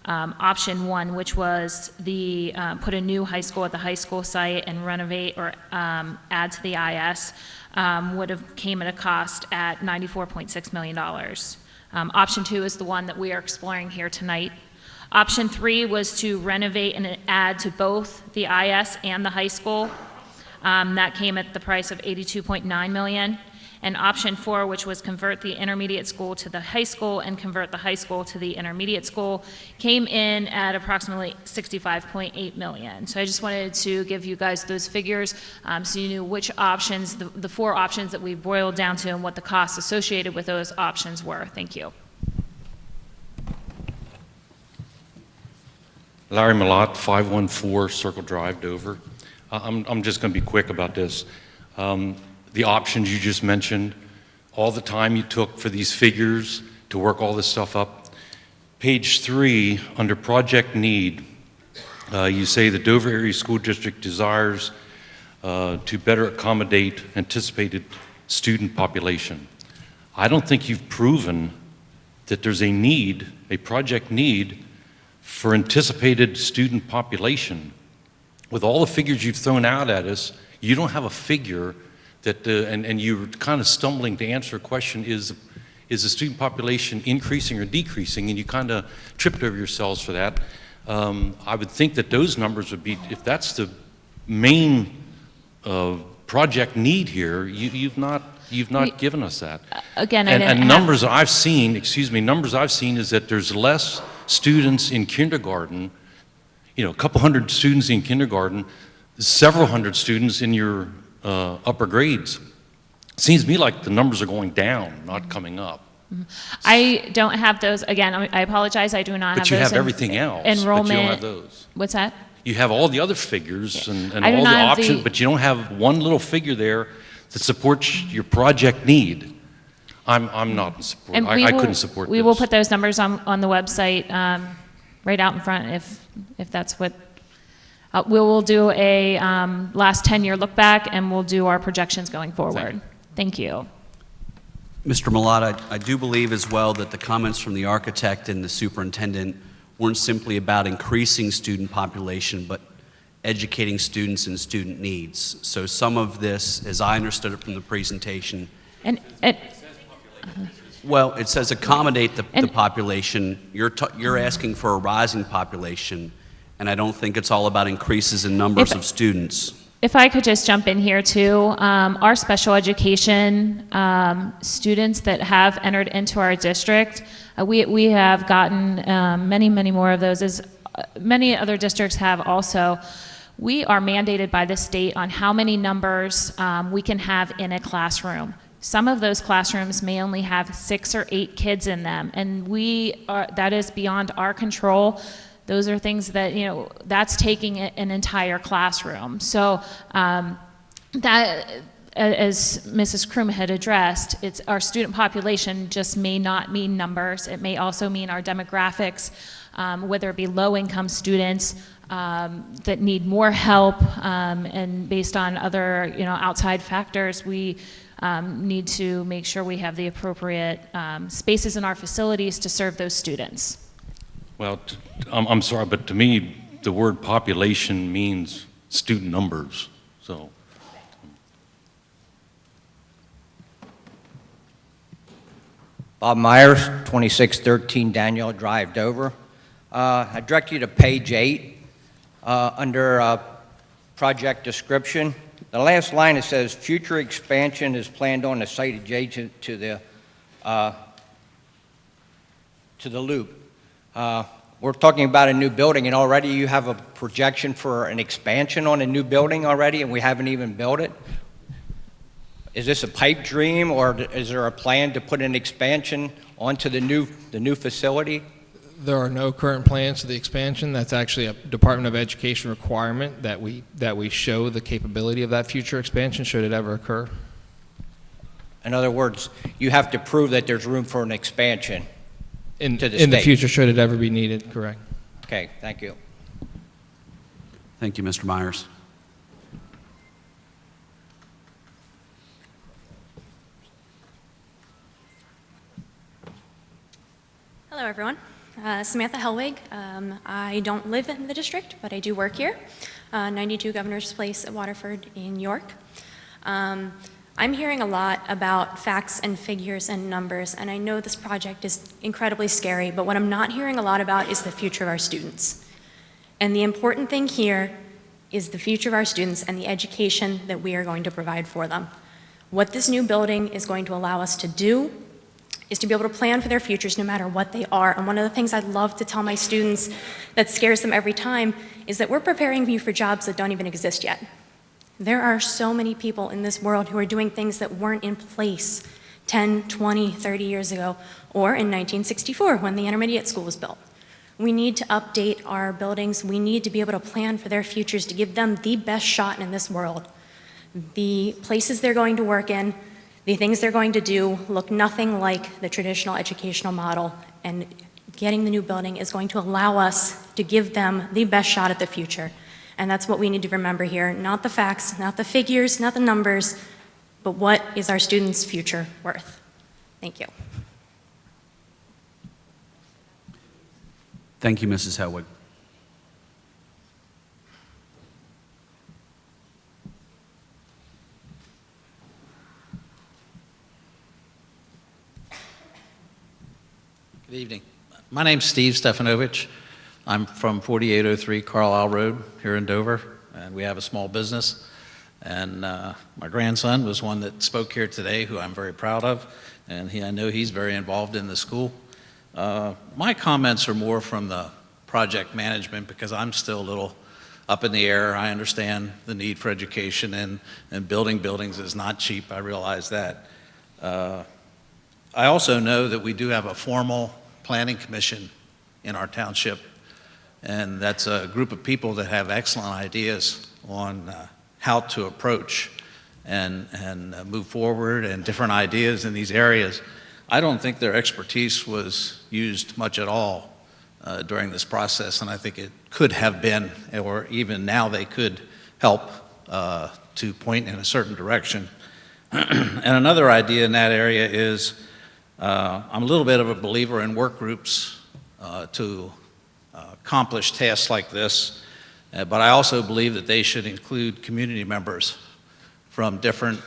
option one, which was put a new high school at the high school site and renovate or add to the IS, would have came at a cost at $94.6 million. Option two is the one that we are exploring here tonight. Option three was to renovate and add to both the IS and the high school. That came at the price of $82.9 million. And option four, which was convert the intermediate school to the high school and convert the high school to the intermediate school, came in at approximately $65.8 million. So I just wanted to give you guys those figures so you knew which options, the four options that we boiled down to and what the costs associated with those options were. Thank you. Larry Malott, 514 Circle Drive, Dover. I'm just going to be quick about this. The options you just mentioned, all the time you took for these figures to work all this stuff up. Page 3, under project need, you say the Dover Area School District desires to better accommodate anticipated student population. I don't think you've proven that there's a need, a project need, for anticipated student population. With all the figures you've thrown out at us, you don't have a figure that, and you're kind of stumbling to answer a question, is the student population increasing or decreasing, and you kind of tripped over yourselves for that. I would think that those numbers would be, if that's the main project need here, you've not given us that. Again, and numbers I've seen, numbers I've seen is that there's less students in kindergarten, a couple hundred students in kindergarten, several hundred students in your upper grades. Seems to me like the numbers are going down, not coming up. I don't have those. Again, I apologize. I do not have those. But you have everything else. Enrollment. But you don't have those. What's that? You have all the other figures and I do all the not have options, but you don't have one little figure there that supports your project need. I'm not in support. And I couldn't support this. We will put those numbers on the website right out in front if that's what. We will do a last 10-year look back, and we'll do our projections going forward. Thank you. Mr. Malott, I do believe as well that the comments from the architect and the superintendent weren't simply about increasing student population, but educating students and student needs. So some of this, as I understood it from the presentation, well, it says accommodate the population. You're asking for a rising population, and I don't think it's all about increases in numbers of students. If I could just jump in here too, our special education students that have entered into our district, we have gotten many more of those, as many other districts have also. We are mandated by the state on how many numbers we can have in a classroom. Some of those classrooms may only have 6 or 8 kids in them, and that is beyond our control. Those are things that, that's taking an entire classroom. So that, as Mrs. Krum had addressed, it's our student population just may not mean numbers. It may also mean our demographics, whether it be low-income students that need more help, and based on other, outside factors, we need to make sure we have the appropriate spaces in our facilities to serve those students. Well, I'm sorry, but to me, the word population means student numbers, so. Bob Myers, 2613 Daniel Drive, Dover. I direct you to page 8 under project description. The last line, it says, future expansion is planned on the site adjacent to the loop. We're talking about a new building, and already you have a projection for an expansion on a new building already, and we haven't even built it. Is this a pipe dream, or is there a plan to put an expansion onto the new facility? There are no current plans for the expansion. That's actually a Department of Education requirement that we show the capability of that future expansion should it ever occur. In other words, you have to prove that there's room for an expansion. In the future, should it ever be needed, correct. Okay, thank you. Thank you, Mr. Myers. everyone. Samantha Hellwig. I don't live in the district, but I do work here, 92 Governor's Place at Waterford in York. I'm hearing a lot about facts and figures and numbers, and I know this project is incredibly scary, but what I'm not hearing a lot about is the future of our students. And the important thing here is the future of our students and the education that we are going to provide for them. What this new building is going to allow us to do is to be able to plan for their futures no matter what they are. And one of the things I love to tell my students that scares them every time is that we're preparing you for jobs that don't even exist yet. There are so many people in this world who are doing things that weren't in place 10, 20, 30 years ago, or in 1964 when the intermediate school was built. We need to update our buildings. We need to be able to plan for their futures to give them the best shot in this world. The places they're going to work in, the things they're going to do look nothing like the traditional educational model, and getting the new building is going to allow us to give them the best shot at the future. And that's what we need to remember here, not the facts, not the figures, not the numbers, but what is our students' future worth? Thank you. Thank you, Mrs. Hellwig. Good evening. My name's Steve Stefanovich. I'm from 4803 Carlisle Road here in Dover, and we have a small business. And my grandson was one that spoke here today, who I'm very proud of, and I know he's very involved in the school. My comments are more from the project management because I'm still a little up in the air. I understand the need for education, and building buildings is not cheap. I realize that. I also know that we do have a formal planning commission in our township, and that's a group of people that have excellent ideas on how to approach and move forward and different ideas in these areas. I don't think their expertise was used much at all during this process, and I think it could have been, or even now they could help to point in a certain direction. And another idea in that area is I'm a little bit of a believer in work groups to accomplish tasks like this, but I also believe that they should include community members from different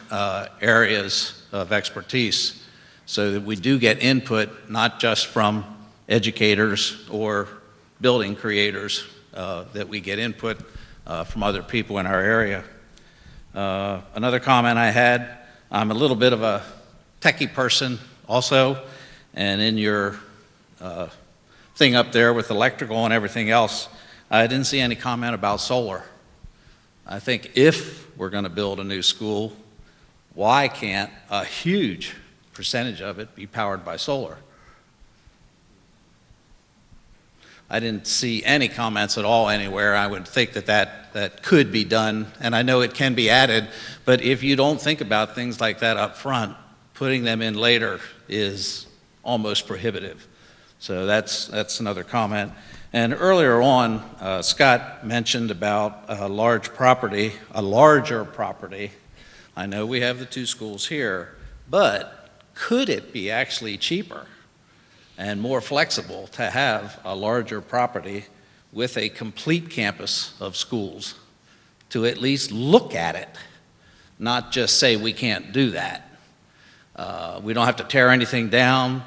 areas of expertise so that we do get input not just from educators or building creators, that we get input from other people in our area. Another comment I had, I'm a little bit of a techie person also, and in your thing up there with electrical and everything else, I didn't see any comment about solar. I think if we're going to build a new school, why can't a huge percentage of it be powered by solar? I didn't see any comments at all anywhere. I would think that could be done, and I know it can be added, but if you don't think about things like that up front, putting them in later is almost prohibitive. So that's another comment. And earlier on, Scott mentioned about a larger property. I know we have the two schools here, but could it be actually cheaper and more flexible to have a larger property with a complete campus of schools to at least look at it, not just say we can't do that? We don't have to tear anything down.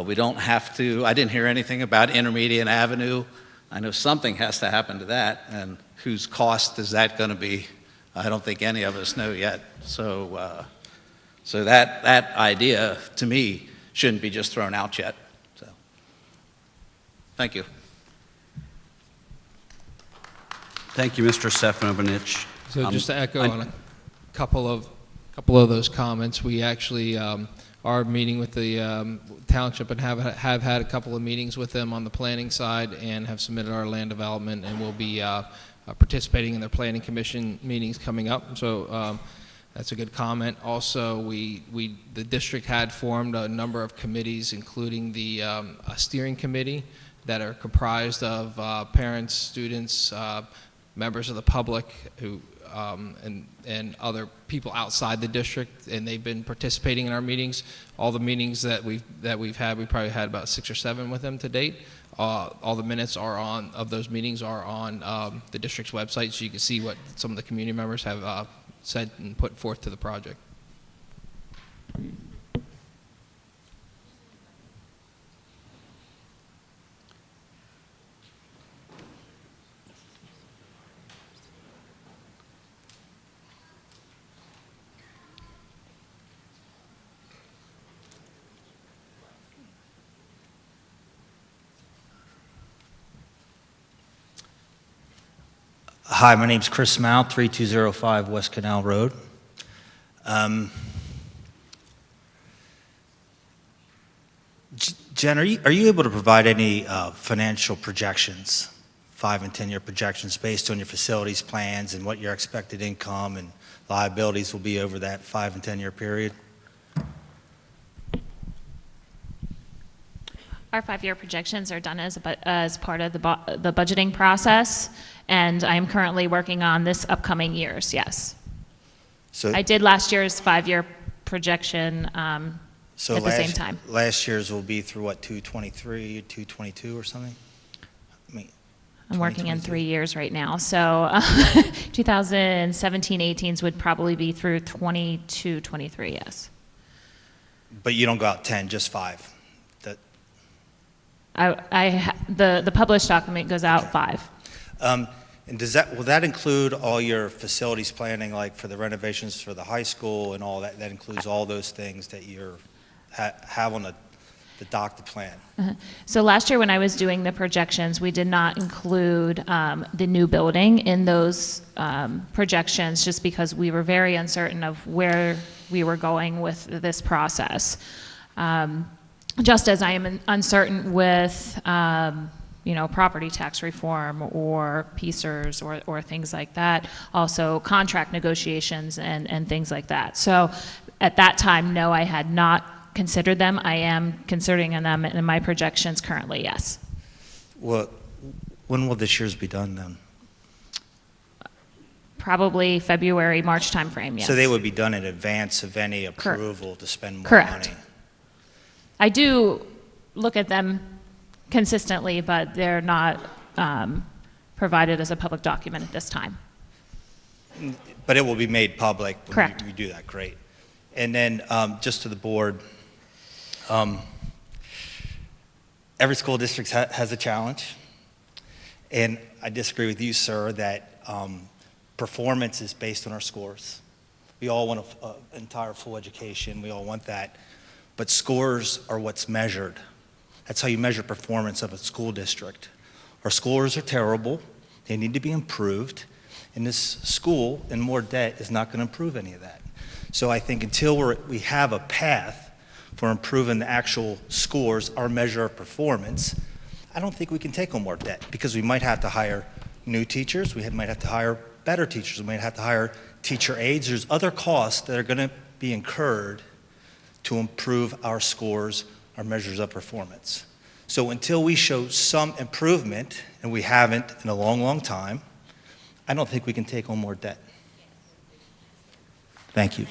We don't have to, I didn't hear anything about Intermediate Avenue. I know something has to happen to that, and whose cost is that going to be? I don't think any of us know yet. So that idea, to me, shouldn't be just thrown out yet. So, thank you. Thank you, Mr. Stefanovich. So just to echo on a couple of those comments, we actually are meeting with the township and have had a couple of meetings with them on the planning side and have submitted our land development, and we'll be participating in their planning commission meetings coming up. So that's a good comment. Also, the district had formed a number of committees, including the a steering committee that are comprised of parents, students, members of the public who and other people outside the district, and they've been participating in our meetings. All the meetings that we've had, we probably had about 6 or 7 with them to date. All the minutes of those meetings are on the district's website, so you can see what some of the community members have said and put forth to the project. Hi, my name's Chris Mount, 3205 West Canal Road. Jen, are you able to provide any financial projections, 5 and 10-year projections based on your facilities plans and what your expected income and liabilities will be over that 5 and 10-year period? Our 5-year projections are done as part of the budgeting process, and I'm currently working on this upcoming year's, yes. So I did last year's 5-year projection at the same time. Last year's will be through what, 223, 222 or something? I mean, I'm working in 3 years right now, so 2017-18s would probably be through 22-23, yes. But you don't go out 10, just 5? The published document goes out 5. And will that include all your facilities planning, like for the renovations for the high school and all that? That includes all those things that you have on the doc to plan? So last year when I was doing the projections, we did not include the new building in those projections just because we were very uncertain of where we were going with this process. Just as I am uncertain with, property tax reform or PSERS or things like that, also contract negotiations and things like that. So at that time, no, I had not considered them. I am considering them in my projections currently, yes. Well, when will this year's be done then? Probably February, March timeframe, yes. So they would be done in advance of any approval to spend more Correct. money? I do look at them consistently, but they're not provided as a public document at this time. But it will be made public when Correct. you do that, great. And then just to the board, every school district has a challenge. And I disagree with you, sir, that performance is based on our scores. We all want an entire full education, we all want that. But scores are what's measured. That's how you measure performance of a school district. Our scores are terrible, they need to be improved, and this school and more debt is not going to improve any of that. So I think until we have a path for improving the actual scores, our measure of performance, I don't think we can take on more debt because we might have to hire new teachers, we might have to hire better teachers, we might have to hire teacher aides. There's other costs that are going to be incurred to improve our scores, our measures of performance. So until we show some improvement, and we haven't in a long, long time, I don't think we can take on more debt. Thank you.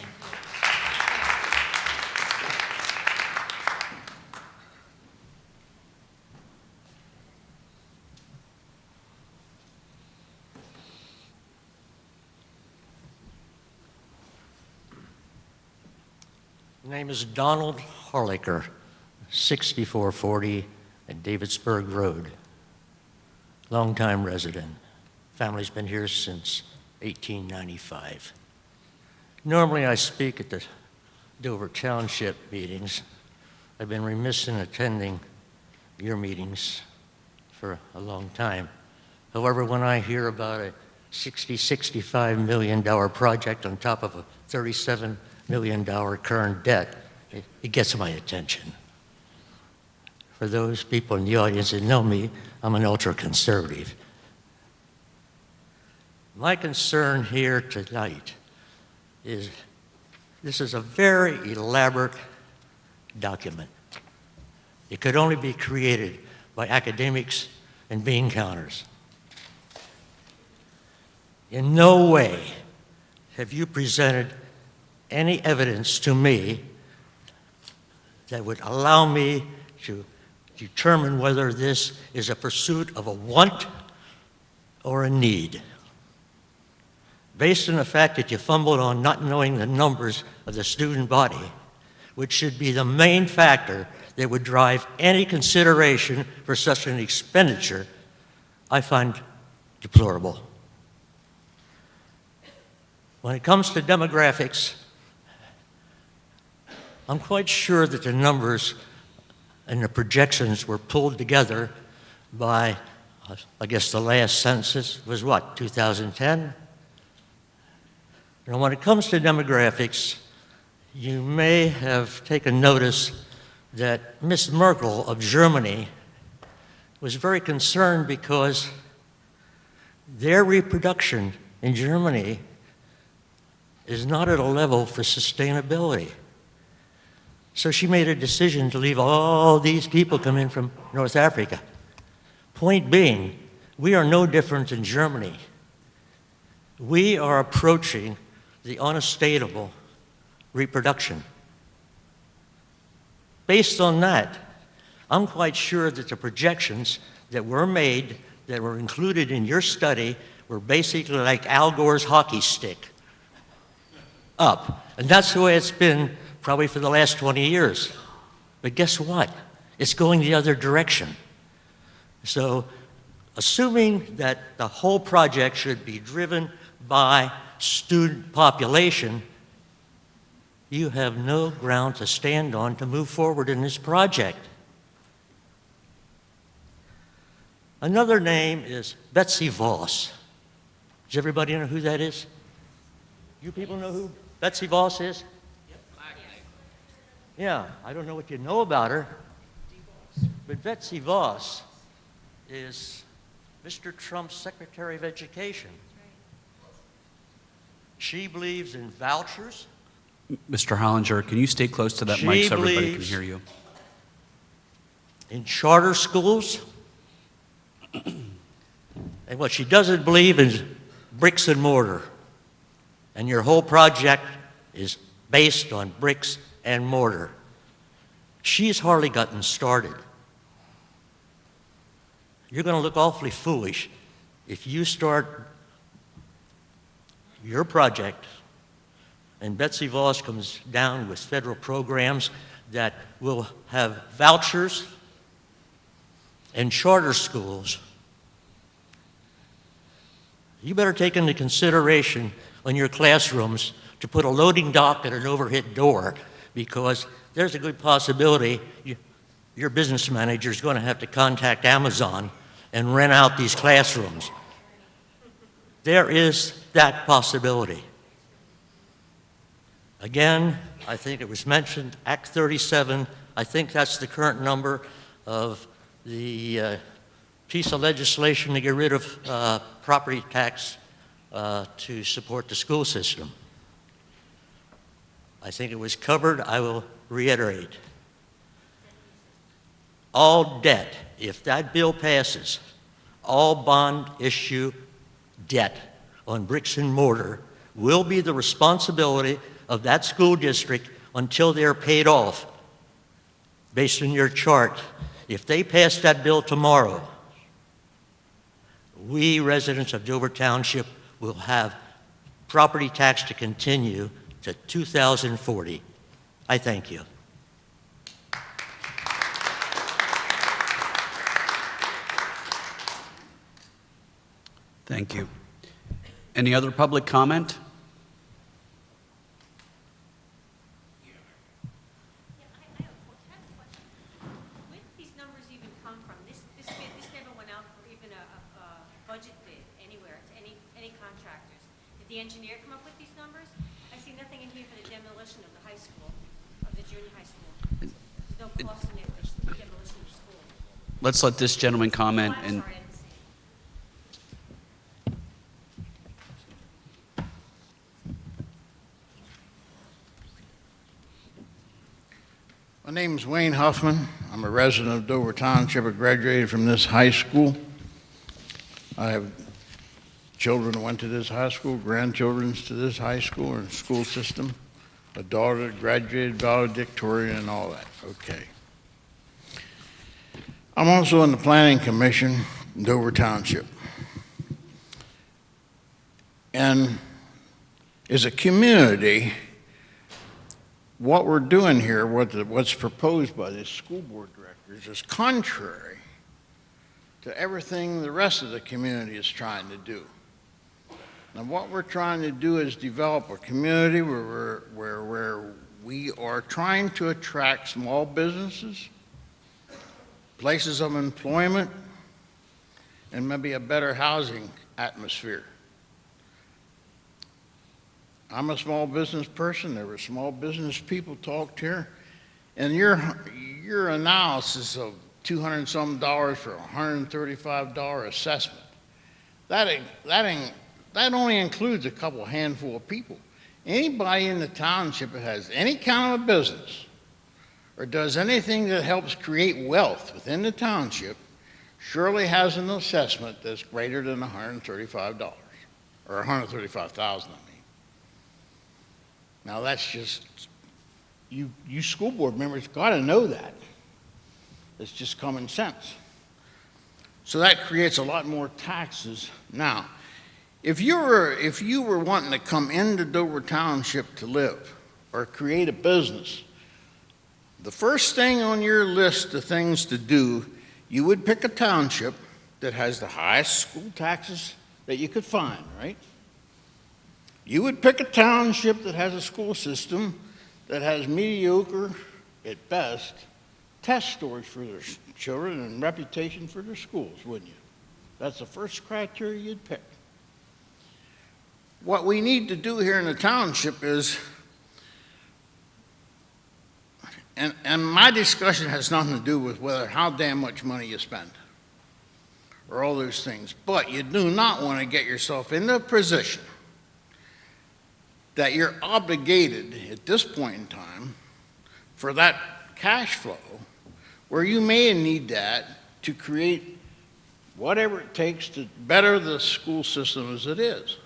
My name is Donald Harlicker, 6440 at Davidsburg Road. Longtime resident. Family's been here since 1895. Normally I speak at the Dover Township meetings. I've been remiss in attending your meetings for a long time. However, when I hear about a $65 million project on top of a $37 million current debt, it gets my attention. For those people in the audience that know me, I'm an ultra-conservative. My concern here tonight is this is a very elaborate document. It could only be created by academics and bean counters. In no way have you presented any evidence to me that would allow me to determine whether this is a pursuit of a want or a need? Based on the fact that you fumbled on not knowing the numbers of the student body, which should be the main factor that would drive any consideration for such an expenditure, I find deplorable. When it comes to demographics, I'm quite sure that the numbers and the projections were pulled together by, I guess the last census was what, 2010? Now, when it comes to demographics, you may have taken notice that Miss Merkel of Germany was very concerned because their reproduction in Germany is not at a level for sustainability. So she made a decision to leave all these people coming from North Africa. Point being, we are no different than Germany. We are approaching the unsustainable reproduction. Based on that, I'm quite sure that the projections that were made, that were included in your study, were basically like Al Gore's hockey stick, up. And that's the way it's been probably for the last 20 years. But guess what? It's going the other direction. So, assuming that the whole project should be driven by student population, you have no ground to stand on to move forward in this project. Another name is Betsy Voss. Does everybody know who that is? You people know who Betsy Voss is? Yeah, I don't know what you know about her, but Betsy Voss is Mr. Trump's Secretary of Education. She believes in vouchers. Mr. Hollinger, can you stay close to that mic so everybody can hear you? In charter schools. And what she doesn't believe is bricks and mortar. And your whole project is based on bricks and mortar. She's hardly gotten started. You're going to look awfully foolish if you start your project and Betsy Voss comes down with federal programs that will have vouchers and charter schools. You better take into consideration on your classrooms to put a loading dock at an overhead door, because there's a good possibility your business manager is going to have to contact Amazon and rent out these classrooms. There is that possibility. Again, I think it was mentioned, Act 37, I think that's the current number of the piece of legislation to get rid of property tax to support the school system. I think it was covered. I will reiterate. All debt, if that bill passes, all bond issue debt on bricks and mortar will be the responsibility of that school district until they're paid off. Based on your chart, if they pass that bill tomorrow, we residents of Dover Township will have property tax to continue to 2040. I thank you. Thank you. Any other public comment? The engineer come up with these numbers? I see nothing in here for the demolition of the high school, of the junior high school. There's no cost in it for the demolition of the school. Let's let this gentleman comment. Oh, I'm And sorry, I didn't see. My name is Wayne Huffman. I'm a resident of Dover Township. I graduated from this high school. I have children went to this high school, grandchildren's to this high school and school system, a daughter that graduated valedictorian and all that. Okay. I'm also on the Planning Commission in Dover Township. And as a community, what we're doing here, what's proposed by the school board directors is contrary to everything the rest of the community is trying to do. Now, what we're trying to do is develop a community where we are trying to attract small businesses, places of employment, and maybe a better housing atmosphere. I'm a small business person. There were small business people talked here, and your analysis of $200 and some for a $135 assessment, that only includes a couple handful of people. Anybody in the township that has any kind of a business or does anything that helps create wealth within the township surely has an assessment that's greater than $135 or $135,000. Now that's just, you school board members got to know that. It's just common sense. So that creates a lot more taxes. Now, if you were wanting to come into Dover Township to live or create a business, the first thing on your list of things to do, you would pick a township that has the highest school taxes that you could find, right? You would pick a township that has a school system that has mediocre, at best, test scores for their children and reputation for their schools, wouldn't you? That's the first criteria you'd pick. What we need to do here in the township is, and my discussion has nothing to do with how damn much money you spend or all those things, but you do not want to get yourself in a position that you're obligated at this point in time for that cash flow where you may need that to create whatever it takes to better the school system as it is.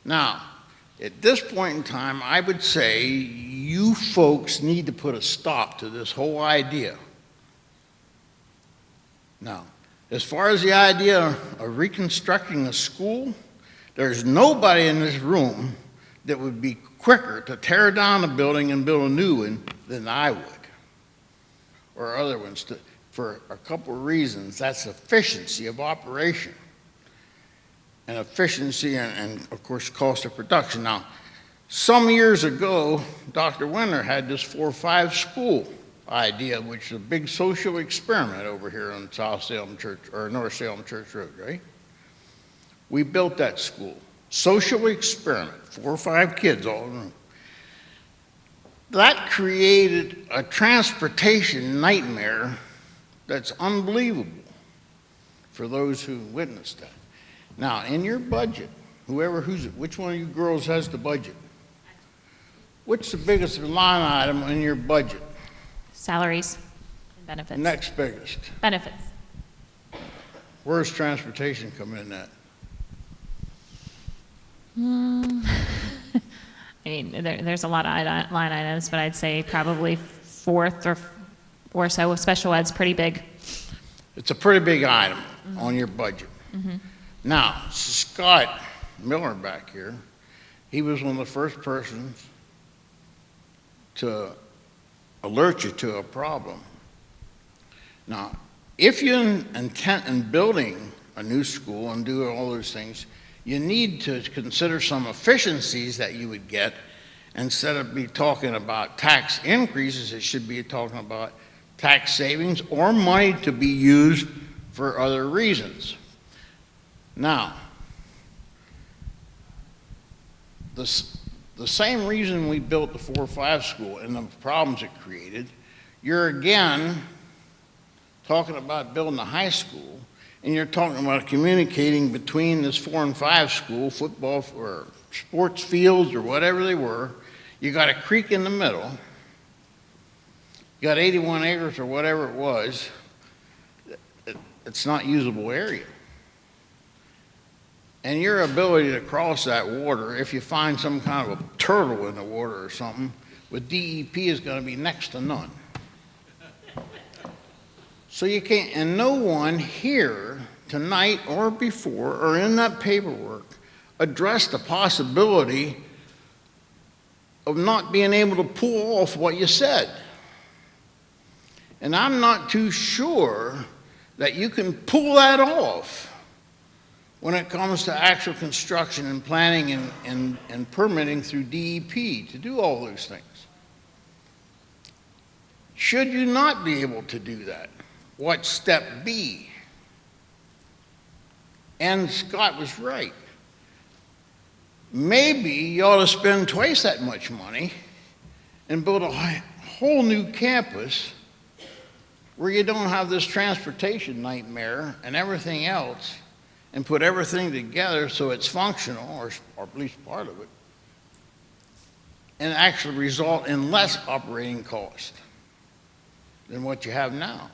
Now, at this point in time, I would say you folks need to put a stop to this whole idea. Now, as far as the idea of reconstructing a school, there's nobody in this room that would be quicker to tear down a building and build a new one than I would, or other ones, for a couple of reasons. That's efficiency of operation, and efficiency and of course, cost of production. Now, some years ago, Dr. Winter had this 4-5 school idea, which is a big social experiment over here on South Salem Church, or North Salem Church Road, right? We built that school. Social experiment, 4 or 5 kids all in a room. That created a transportation nightmare that's unbelievable for those who witnessed that. Now, in your budget, which one of you girls has the budget? What's the biggest line item in your budget? Salaries and benefits. Next biggest. Benefits. Where's transportation come in at? I mean, there's a lot of line items, but I'd say probably fourth or so. Special ed's pretty big. It's a pretty big item on your budget. Now, Scott Miller back here, he was one of the first persons to alert you to a problem. Now, if you intend in building a new school and do all those things, you need to consider some efficiencies that you would get. Instead of be talking about tax increases, it should be talking about tax savings or money to be used for other reasons. Now, the same reason we built the 4-5 school and the problems it created, you're again talking about building a high school, and you're talking about communicating between this 4 and 5 school, football or sports fields or whatever they were. You got a creek in the middle. You got 81 acres or whatever it was. It's not usable area. and your ability to cross that water, if you find some kind of a turtle in the water or something, with DEP is going to be next to none. So you can't, and no one here tonight or before or in that paperwork addressed the possibility of not being able to pull off what you said. And I'm not too sure that you can pull that off when it comes to actual construction and planning and permitting through DEP to do all those things. Should you not be able to do that, what's step B? And Scott was right. Maybe you ought to spend twice that much money and build a whole new campus where you don't have this transportation nightmare and everything else, and put everything together so it's functional, or at least part of it, and actually result in less operating cost than what you have now.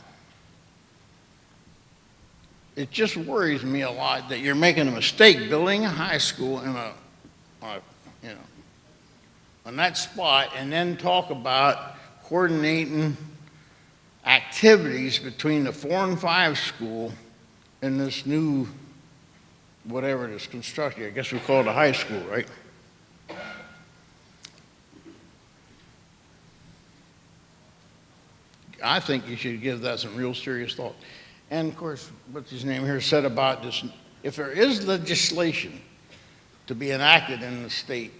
It just worries me a lot that you're making a mistake building a high school in on that spot, and then talk about coordinating activities between the 4 and 5 school and this new, whatever it is, construction. I guess we call it a high school, right? I think you should give that some real serious thought. And of course, what's his name here said about this, if there is legislation to be enacted in the state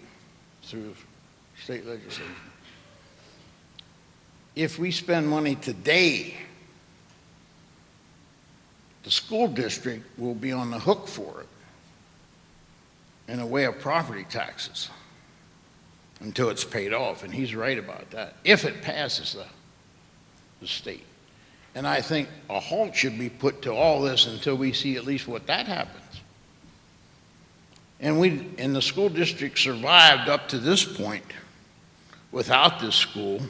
through state legislation, if we spend money today, the school district will be on the hook for it in a way of property taxes until it's paid off, and he's right about that, if it passes the state. And I think a halt should be put to all this until we see at least what that happens. And the school district survived up to this point without this school.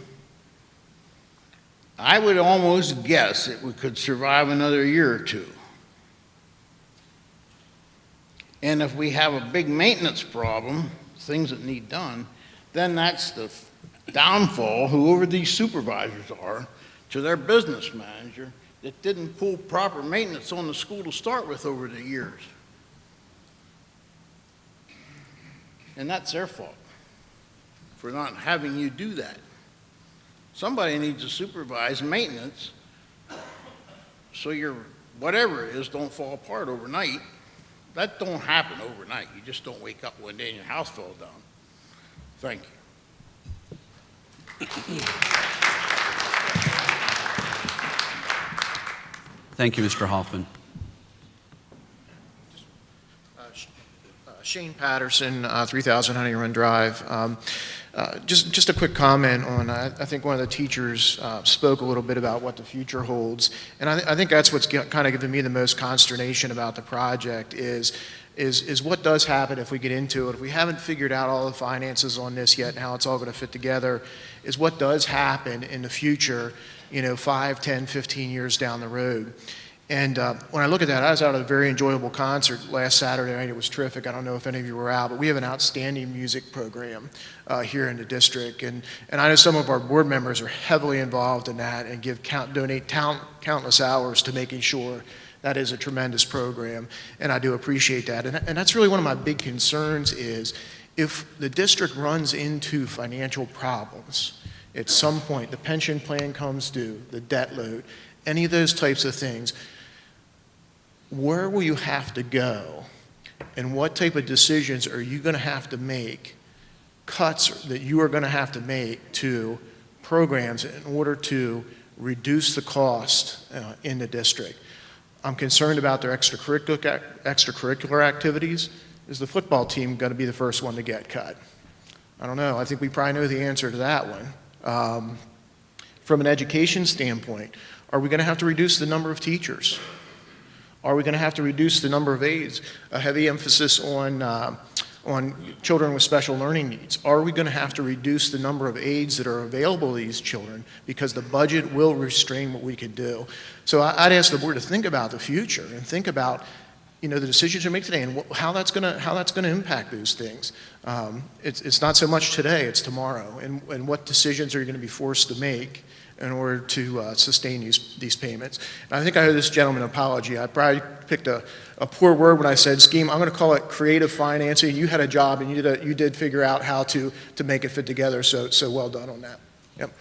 I would almost guess that we could survive another year or two. And if we have a big maintenance problem, things that need done, then that's the downfall, whoever these supervisors are, to their business manager that didn't pull proper maintenance on the school to start with over the years. And that's their fault for not having you do that. Somebody needs to supervise maintenance so your whatever it is don't fall apart overnight. That don't happen overnight. You just don't wake up one day and your house falls down. Thank you. Thank you, Mr. Hoffman. Shane Patterson, 3000 Honey Run Drive. Just a quick comment on, I think one of the teachers spoke a little bit about what the future holds, and I think that's what's kind of giving me the most consternation about the project is what does happen if we get into it. If we haven't figured out all the finances on this yet and how it's all going to fit together, is what does happen in the future, 5, 10, 15 years down the road. And when I look at that, I was out at a very enjoyable concert last Saturday night. It was terrific. I don't know if any of you were out, but we have an outstanding music program here in the district. And I know some of our board members are heavily involved in that and donate countless hours to making sure that is a tremendous program. And I do appreciate that. And that's really one of my big concerns is if the district runs into financial problems, at some point the pension plan comes due, the debt load, any of those types of things, where will you have to go and what type of decisions are you going to have to make, cuts that you are going to have to make to programs in order to reduce the cost in the district? I'm concerned about their extracurricular activities. Is the football team going to be the first one to get cut? I don't know. I think we probably know the answer to that one. From an education standpoint, are we going to have to reduce the number of teachers? Are we going to have to reduce the number of aides? A heavy emphasis on children with special learning needs. Are we going to have to reduce the number of aides that are available to these children because the budget will restrain what we can do? So I'd ask the board to think about the future and think about the decisions you make today and how that's going to impact those things. It's not so much today, it's tomorrow, and what decisions are you going to be forced to make in order to sustain these payments. And I think I owe this gentleman an apology. I probably picked a poor word when I said scheme. I'm going to call it creative financing. You had a job and you did figure out how to make it fit together, so well done on that. Yep.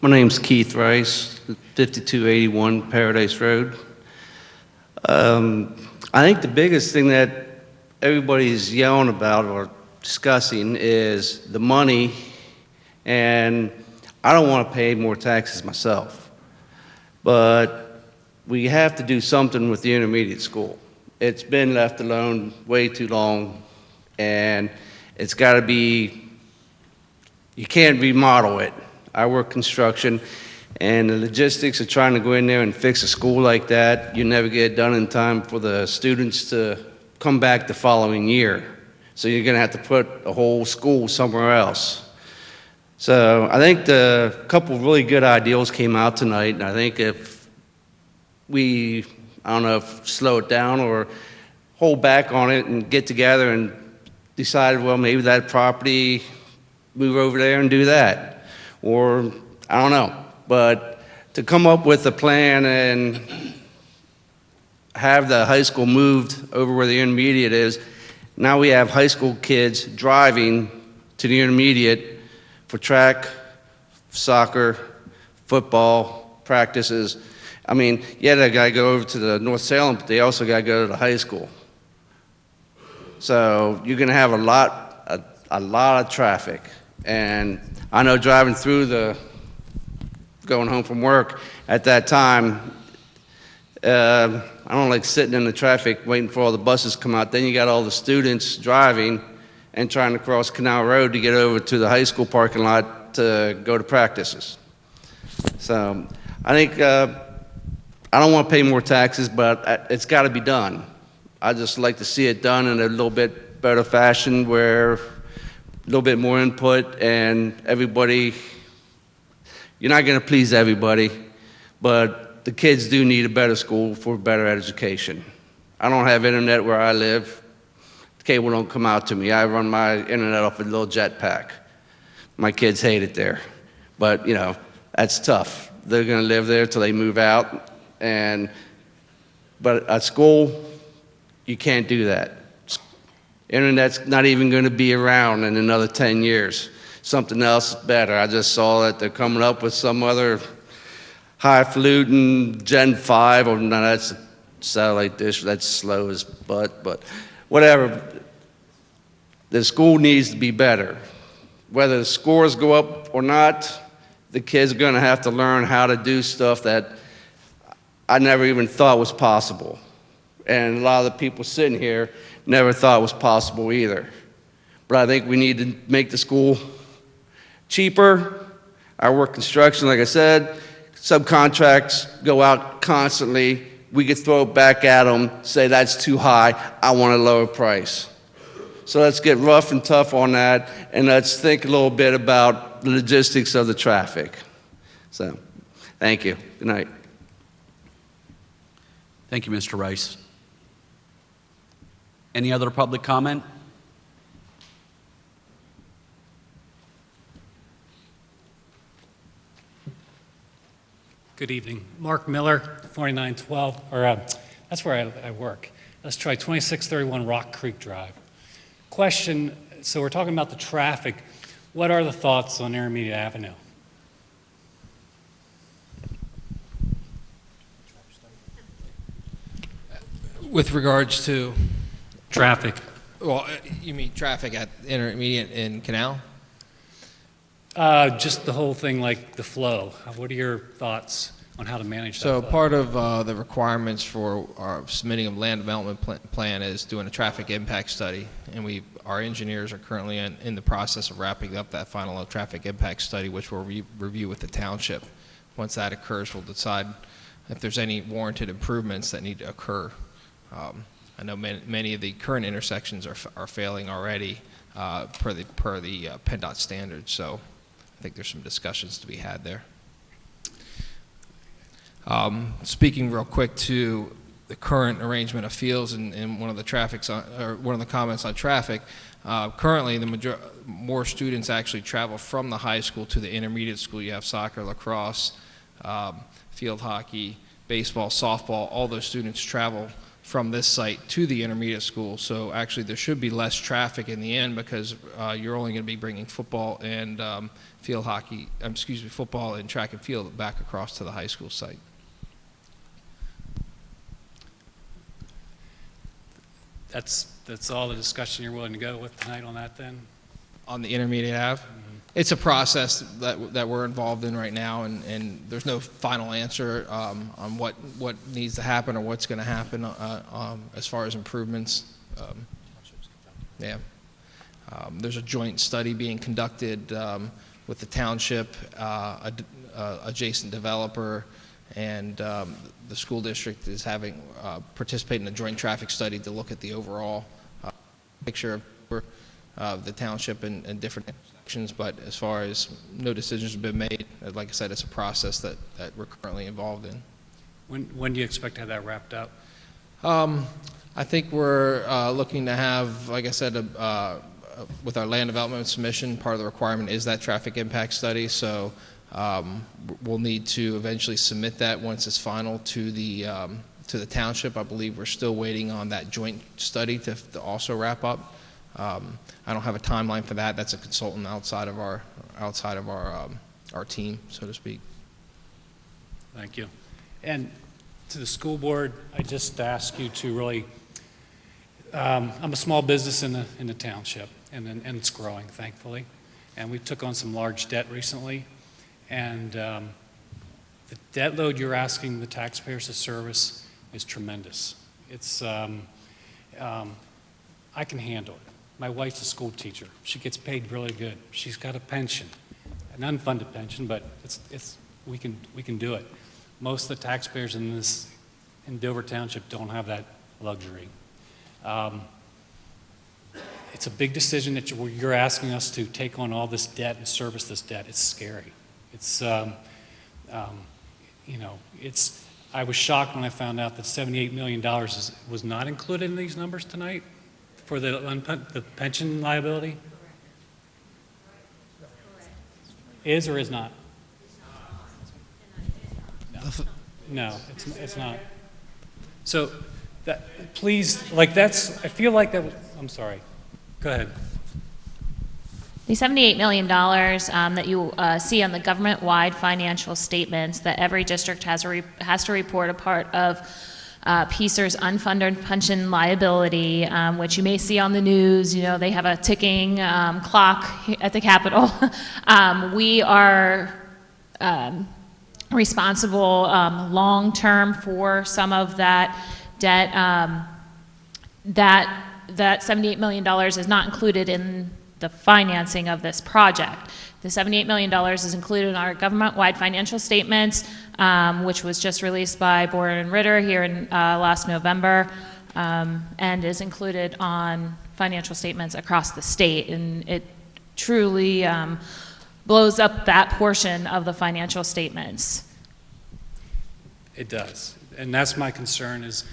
My name's Keith Rice, 5281 Paradise Road. I think the biggest thing that everybody's yelling about or discussing is the money, and I don't want to pay more taxes myself. But we have to do something with the intermediate school. It's been left alone way too long, and it's got to be, you can't remodel it. I work construction, and the logistics of trying to go in there and fix a school like that, you never get it done in time for the students to come back the following year. So you're going to have to put a whole school somewhere else. So I think a couple of really good ideas came out tonight, and I think if we, I don't know if slow it down or hold back on it and get together and decide, well, maybe that property, move over there and do that. Or, I don't know, but to come up with a plan and have the high school moved over where the intermediate is, now we have high school kids driving to the intermediate for track, soccer, football, practices. I mean, yeah, they gotta go over to the North Salem, but they also gotta go to the high school. So you're gonna have a lot of traffic. And I know driving through going home from work at that time, I don't like sitting in the traffic waiting for all the buses to come out. Then you got all the students driving and trying to cross Canal Road to get over to the high school parking lot to go to practices. So I think, I don't want to pay more taxes, but it's got to be done. I just like to see it done in a little bit better fashion where a little bit more input, and everybody, you're not going to please everybody, but the kids do need a better school for better education. I don't have internet where I live. The cable don't come out to me. I run my internet off a little jetpack. My kids hate it there, but that's tough. They're going to live there till they move out, but at school, you can't do that. Internet's not even going to be around in another 10 years. Something else better. I just saw that they're coming up with some other highfalutin Gen 5, or no, that's a satellite dish, that's slow as butt, but whatever. The school needs to be better. Whether the scores go up or not, the kids are going to have to learn how to do stuff that I never even thought was possible. And a lot of the people sitting here never thought it was possible either. But I think we need to make the school cheaper. I work construction, like I said. Subcontracts go out constantly. We could throw it back at them, say that's too high, I want a lower price. So let's get rough and tough on that, and let's think a little bit about the logistics of the traffic. So, thank you. Good night. Thank you, Mr. Rice. Any other public comment? Good evening. Mark Miller, 4912, that's where I work. Let's try 2631 Rock Creek Drive. Question, so we're talking about the traffic. What are the thoughts on Intermediate Avenue? With regards to? Traffic. Well, you mean traffic at Intermediate in Canal? Just the whole thing, like the flow. What are your thoughts on how to manage that? So flow? part of the requirements for our submitting a land development plan is doing a traffic impact study, and our engineers are currently in the process of wrapping up that final traffic impact study, which we'll review with the township. Once that occurs, we'll decide if there's any warranted improvements that need to occur. I know many of the current intersections are failing already. per the PennDOT standards. So I think there's some discussions to be had there. Speaking real quick to the current arrangement of fields and one of the comments on traffic, currently more students actually travel from the high school to the intermediate school. You have soccer, lacrosse, field hockey, baseball, softball. All those students travel from this site to the intermediate school. So actually there should be less traffic in the end because you're only going to be bringing football and football and track and field back across to the high school site. That's all the discussion you're willing to go with tonight on that then? On the intermediate Ave? It's a process that we're involved in right now, and there's no final answer on what needs to happen or what's going to happen as far as improvements. There's a joint study being conducted with the township, adjacent developer, and the school district is having participate in a joint traffic study to look at the overall picture of the township and different intersections. But as far as no decisions have been made, like I said, it's a process that we're currently involved in. When do you expect to have that wrapped up? I think we're looking to have, like I said, with our land development submission, part of the requirement is that traffic impact study. So we'll need to eventually submit that once it's final to the township. I believe we're still waiting on that joint study to also wrap up. I don't have a timeline for that. That's a consultant outside of our team, so to speak. Thank you. And to the school board, I just ask you to really, I'm a small business in the township, and it's growing, thankfully. And we took on some large debt recently. And the debt load you're asking the taxpayers to service is tremendous. It's, I can handle it. My wife's a school teacher. She gets paid really good. She's got a pension, an unfunded pension, but we can do it. Most of the taxpayers in Dover Township don't have that luxury. It's a big decision that you're asking us to take on all this debt and service this debt. It's scary. It's, I was shocked when I found out that $78 million was not included in these numbers tonight for the pension liability. Is or is not? No, it's not. So, please, I feel like that was, I'm sorry. Go ahead. The $78 million that you see on the government-wide financial statements that every district has to report a part of PSER's unfunded pension liability, which you may see on the news. You know, they have a ticking clock at the Capitol. We are responsible long-term for some of that debt. That $78 million is not included in the financing of this project. The $78 million is included in our government-wide financial statements, which was just released by Boren and Ritter here in last November, and is included on financial statements across the state. And it truly blows up that portion of the financial statements. It does. And that's my concern is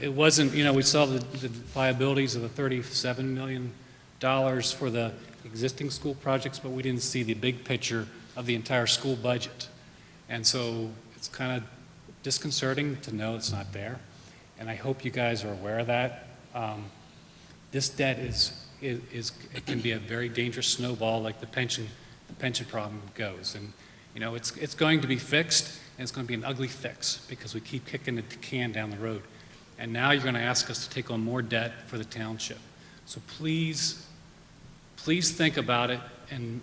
it wasn't, we saw the liabilities of the $37 million for the existing school projects, but we didn't see the big picture of the entire school budget. And so it's kind of disconcerting to know it's not there. And I hope you guys are aware of that. This debt it can be a very dangerous snowball like the pension problem goes. And it's going to be fixed, and it's going to be an ugly fix because we keep kicking the can down the road. And now you're going to ask us to take on more debt for the township. So please think about it. And,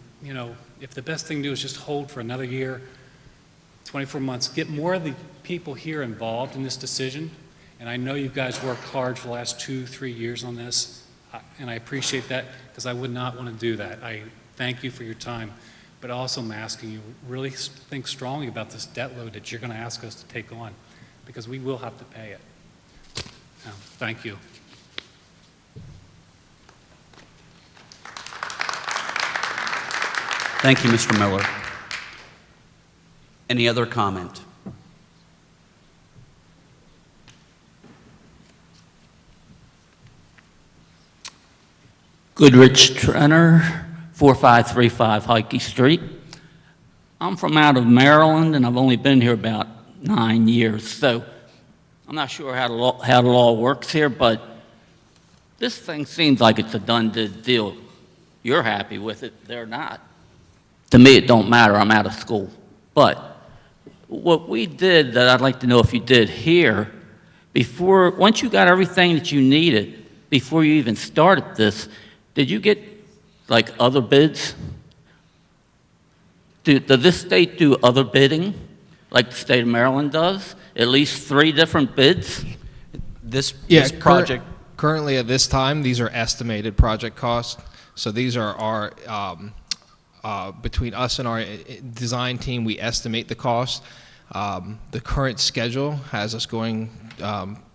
if the best thing to do is just hold for another year, 24 months, get more of the people here involved in this decision. And I know you guys worked hard for the last 2-3 years on this, and I appreciate that because I would not want to do that. I thank you for your time, but also I'm asking you really think strongly about this debt load that you're going to ask us to take on because we will have to pay it. Thank you. Thank you, Mr. Miller. Any other comment? Goodrich Trenner, 4535 Heike Street. I'm from out of Maryland, and I've only been here about 9 years, so I'm not sure how the law works here, but this thing seems like it's a done deal. You're happy with it, they're not. To me, it don't matter, I'm out of school. But what we did that I'd like to know if you did here, once you got everything that you needed, before you even started this, did you get like other bids? Does this state do other bidding, like the state of Maryland does? At least 3 different bids? This project. Currently at this time, these are estimated project costs. So these are our, between us and our design team, we estimate the cost. The current schedule has us going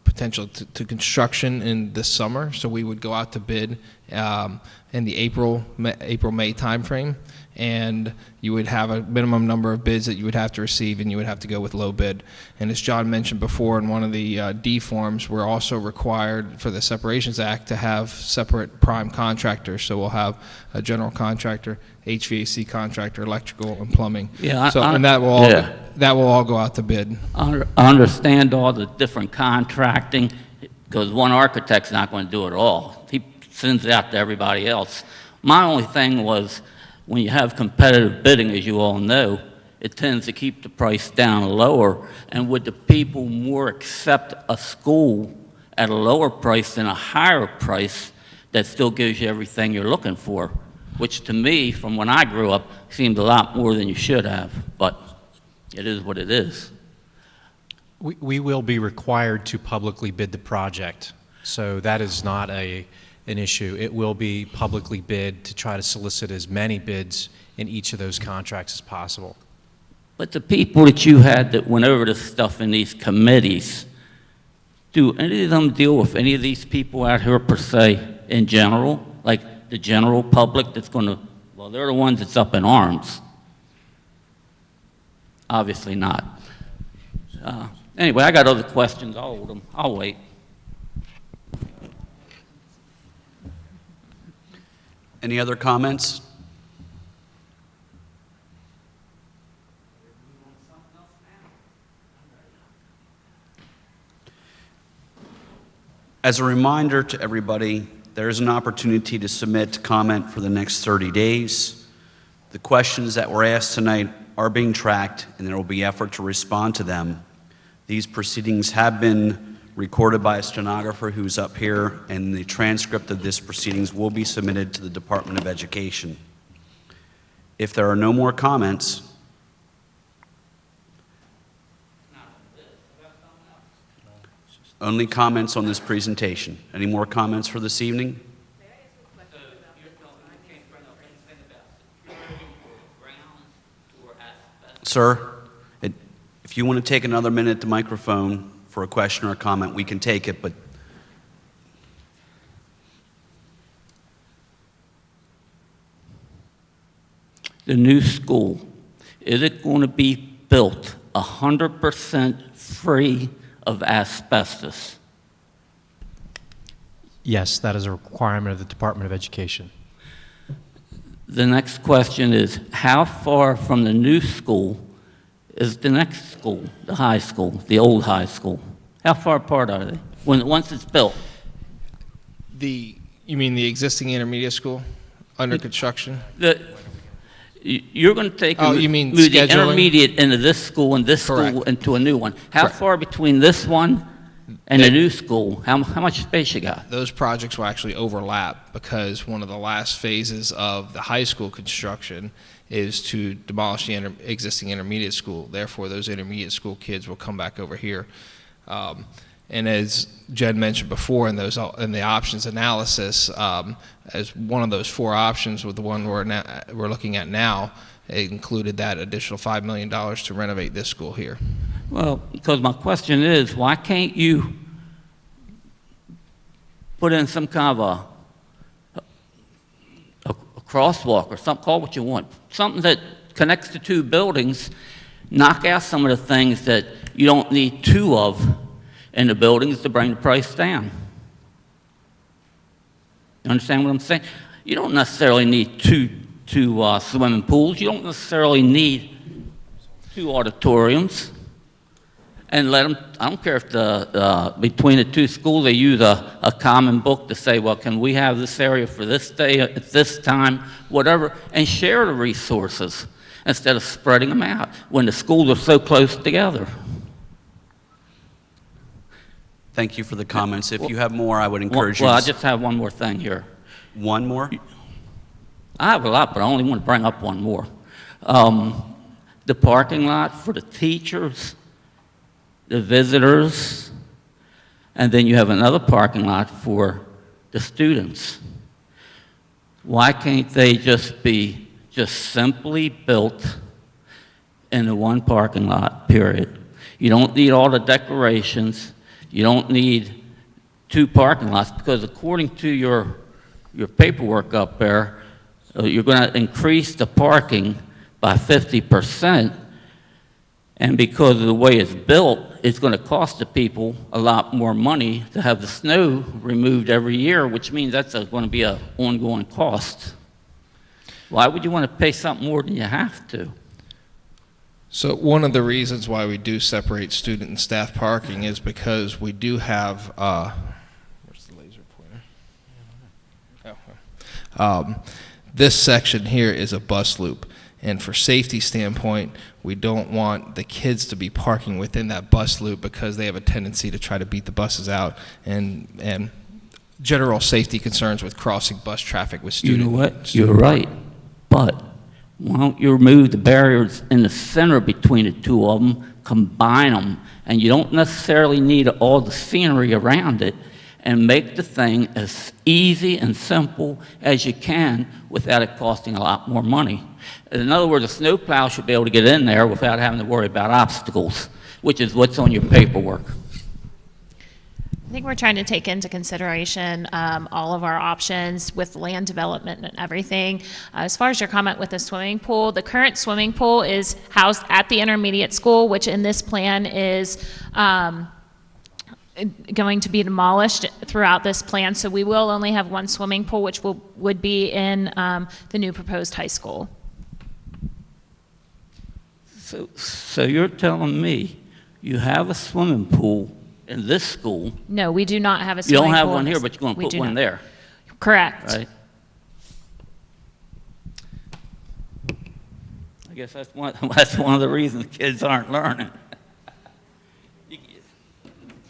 potential to construction in this summer. So we would go out to bid in the April-May timeframe. And you would have a minimum number of bids that you would have to receive, and you would have to go with low bid. And as John mentioned before in one of the D forms, we're also required for the Separations Act to have separate prime contractors. So we'll have a general contractor, HVAC contractor, electrical, and plumbing. Yeah, and that will all go out to bid. I understand all the different contracting, because one architect's not going to do it all. He sends it out to everybody else. My only thing was, when you have competitive bidding, as you all know, it tends to keep the price down lower. And would the people more accept a school at a lower price than a higher price that still gives you everything you're looking for? Which to me, from when I grew up, seemed a lot more than you should have. But it is what it is. We will be required to publicly bid the project. So that is not an issue. It will be publicly bid to try to solicit as many bids in each of those contracts as possible. But the people that you had that went over this stuff in these committees, do any of them deal with any of these people out here per se in general? Like the general public that's going to, well, they're the ones that's up in arms. Obviously not. Anyway, I got other questions. I'll wait. Any other comments? As a reminder to everybody, there is an opportunity to submit comment for the next 30 days. The questions that were asked tonight are being tracked, and there will be effort to respond to them. These proceedings have been recorded by a stenographer who's up here, and the transcript of this proceedings will be submitted to the Department of Education. If there are no more comments, only comments on this presentation. Any more comments for this evening? Sir, if you want to take another minute at the microphone for a question or a comment, we can take it, but the new school, is it going to be built 100% free of asbestos? Yes, that is a requirement of the Department of Education. The next question is, how far from the new school is the next school, the high school, the old high school? How far apart are they once it's built? You mean the existing intermediate school under construction? You're going to take you mean move the scheduling? Intermediate into this school and this school into a new one. How far between this one and the new school? How much space you got? Those projects will actually overlap because one of the last phases of the high school construction is to demolish the existing intermediate school. Therefore, those intermediate school kids will come back over here. And as Jed mentioned before in the options analysis, as one of those 4 options with the one we're looking at now, it included that additional $5 million to renovate this school here. Well, because my question is, why can't you put in some kind of a crosswalk or something, call it what you want, something that connects the two buildings, knock out some of the things that you don't need two of in the buildings to bring the price down. You understand what I'm saying? You don't necessarily need two swimming pools. You don't necessarily need two auditoriums. And let them, I don't care if between the two schools they use a common book to say, well, can we have this area for this day at this time, whatever, and share the resources instead of spreading them out when the schools are so close together. Thank you for the comments. If you have more, I would encourage you Well, I to... just have one more thing here. One more? I have a lot, but I only want to bring up one more. The parking lot for the teachers, the visitors, and then you have another parking lot for the students. Why can't they just be simply built in the one parking lot, period? You don't need all the decorations. You don't need two parking lots, because according to your paperwork up there, you're going to increase the parking by 50%, and because of the way it's built, it's going to cost the people a lot more money to have the snow removed every year, which means that's going to be an ongoing cost. Why would you want to pay something more than you have to? So one of the reasons why we do separate student and staff parking is because we do have, where's the laser pointer? This section here is a bus loop. And for safety standpoint, we don't want the kids to be parking within that bus loop because they have a tendency to try to beat the buses out, and general safety concerns with crossing bus traffic with students. You know what? You're right. But why don't you remove the barriers in the center between the two of them, combine them, and you don't necessarily need all the scenery around it, and make the thing as easy and simple as you can without it costing a lot more money. In other words, a snowplow should be able to get in there without having to worry about obstacles, which is what's on your paperwork. I think we're trying to take into consideration all of our options with land development and everything. As far as your comment with the swimming pool, the current swimming pool is housed at the intermediate school, which in this plan is going to be demolished throughout this plan. So we will only have one swimming pool, which would be in the new proposed high school. So you're telling me you have a swimming pool in this school? No, we do not have a You swimming pool. don't have one in here, this- but you're going to we put do one not. there, Correct. right? I guess that's one of the reasons kids aren't learning.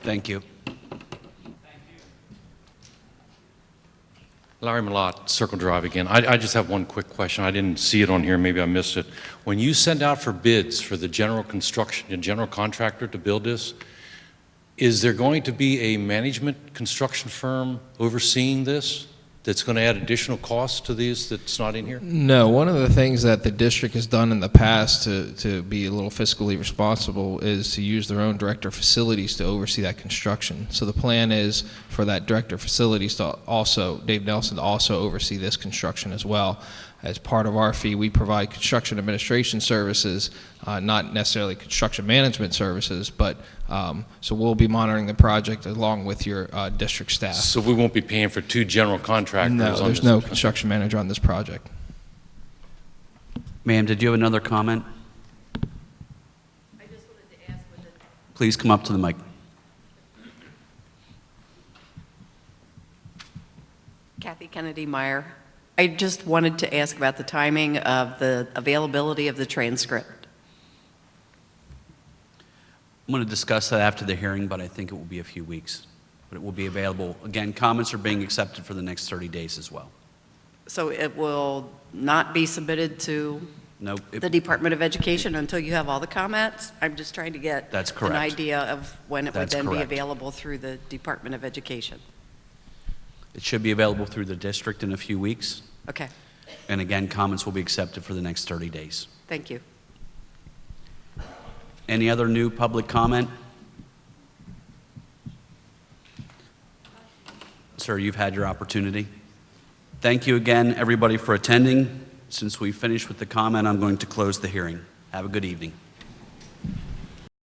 Thank you. Larry Malott, Circle Drive again. I just have one quick question. I didn't see it on here, maybe I missed it. When you send out for bids for the general construction and general contractor to build this, is there going to be a management construction firm overseeing this that's going to add additional costs to these that's not in here? No, one of the things that the district has done in the past to be a little fiscally responsible is to use their own director of facilities to oversee that construction. So the plan is for that director of facilities to also, Dave Nelson, to also oversee this construction as well. As part of our fee, we provide construction administration services, not necessarily construction management services, but so we'll be monitoring the project along with your district staff. So we won't be paying for two general contractors on No, this? there's no construction manager on this project. Ma'am, did you have another comment? Please come up to the mic. Kathy Kennedy Meyer. I just wanted to ask about the timing of the availability of the transcript. I'm going to discuss that after the hearing, but I think it will be a few weeks. But it will be available. Again, comments are being accepted for the next 30 days as well. So it will not be submitted to No, the Department of Education until you have all the comments? I'm just trying to get That's an correct. idea of when it would That's then be correct. available through the Department of Education. It should be available through the district in a few weeks. Okay, And again, comments will be accepted for the next 30 days. thank you. Any other new public comment? Sir, you've had your opportunity. Thank Thank you again, everybody, for attending. Since we finished with the comment, I'm going to close the hearing. Have a good evening.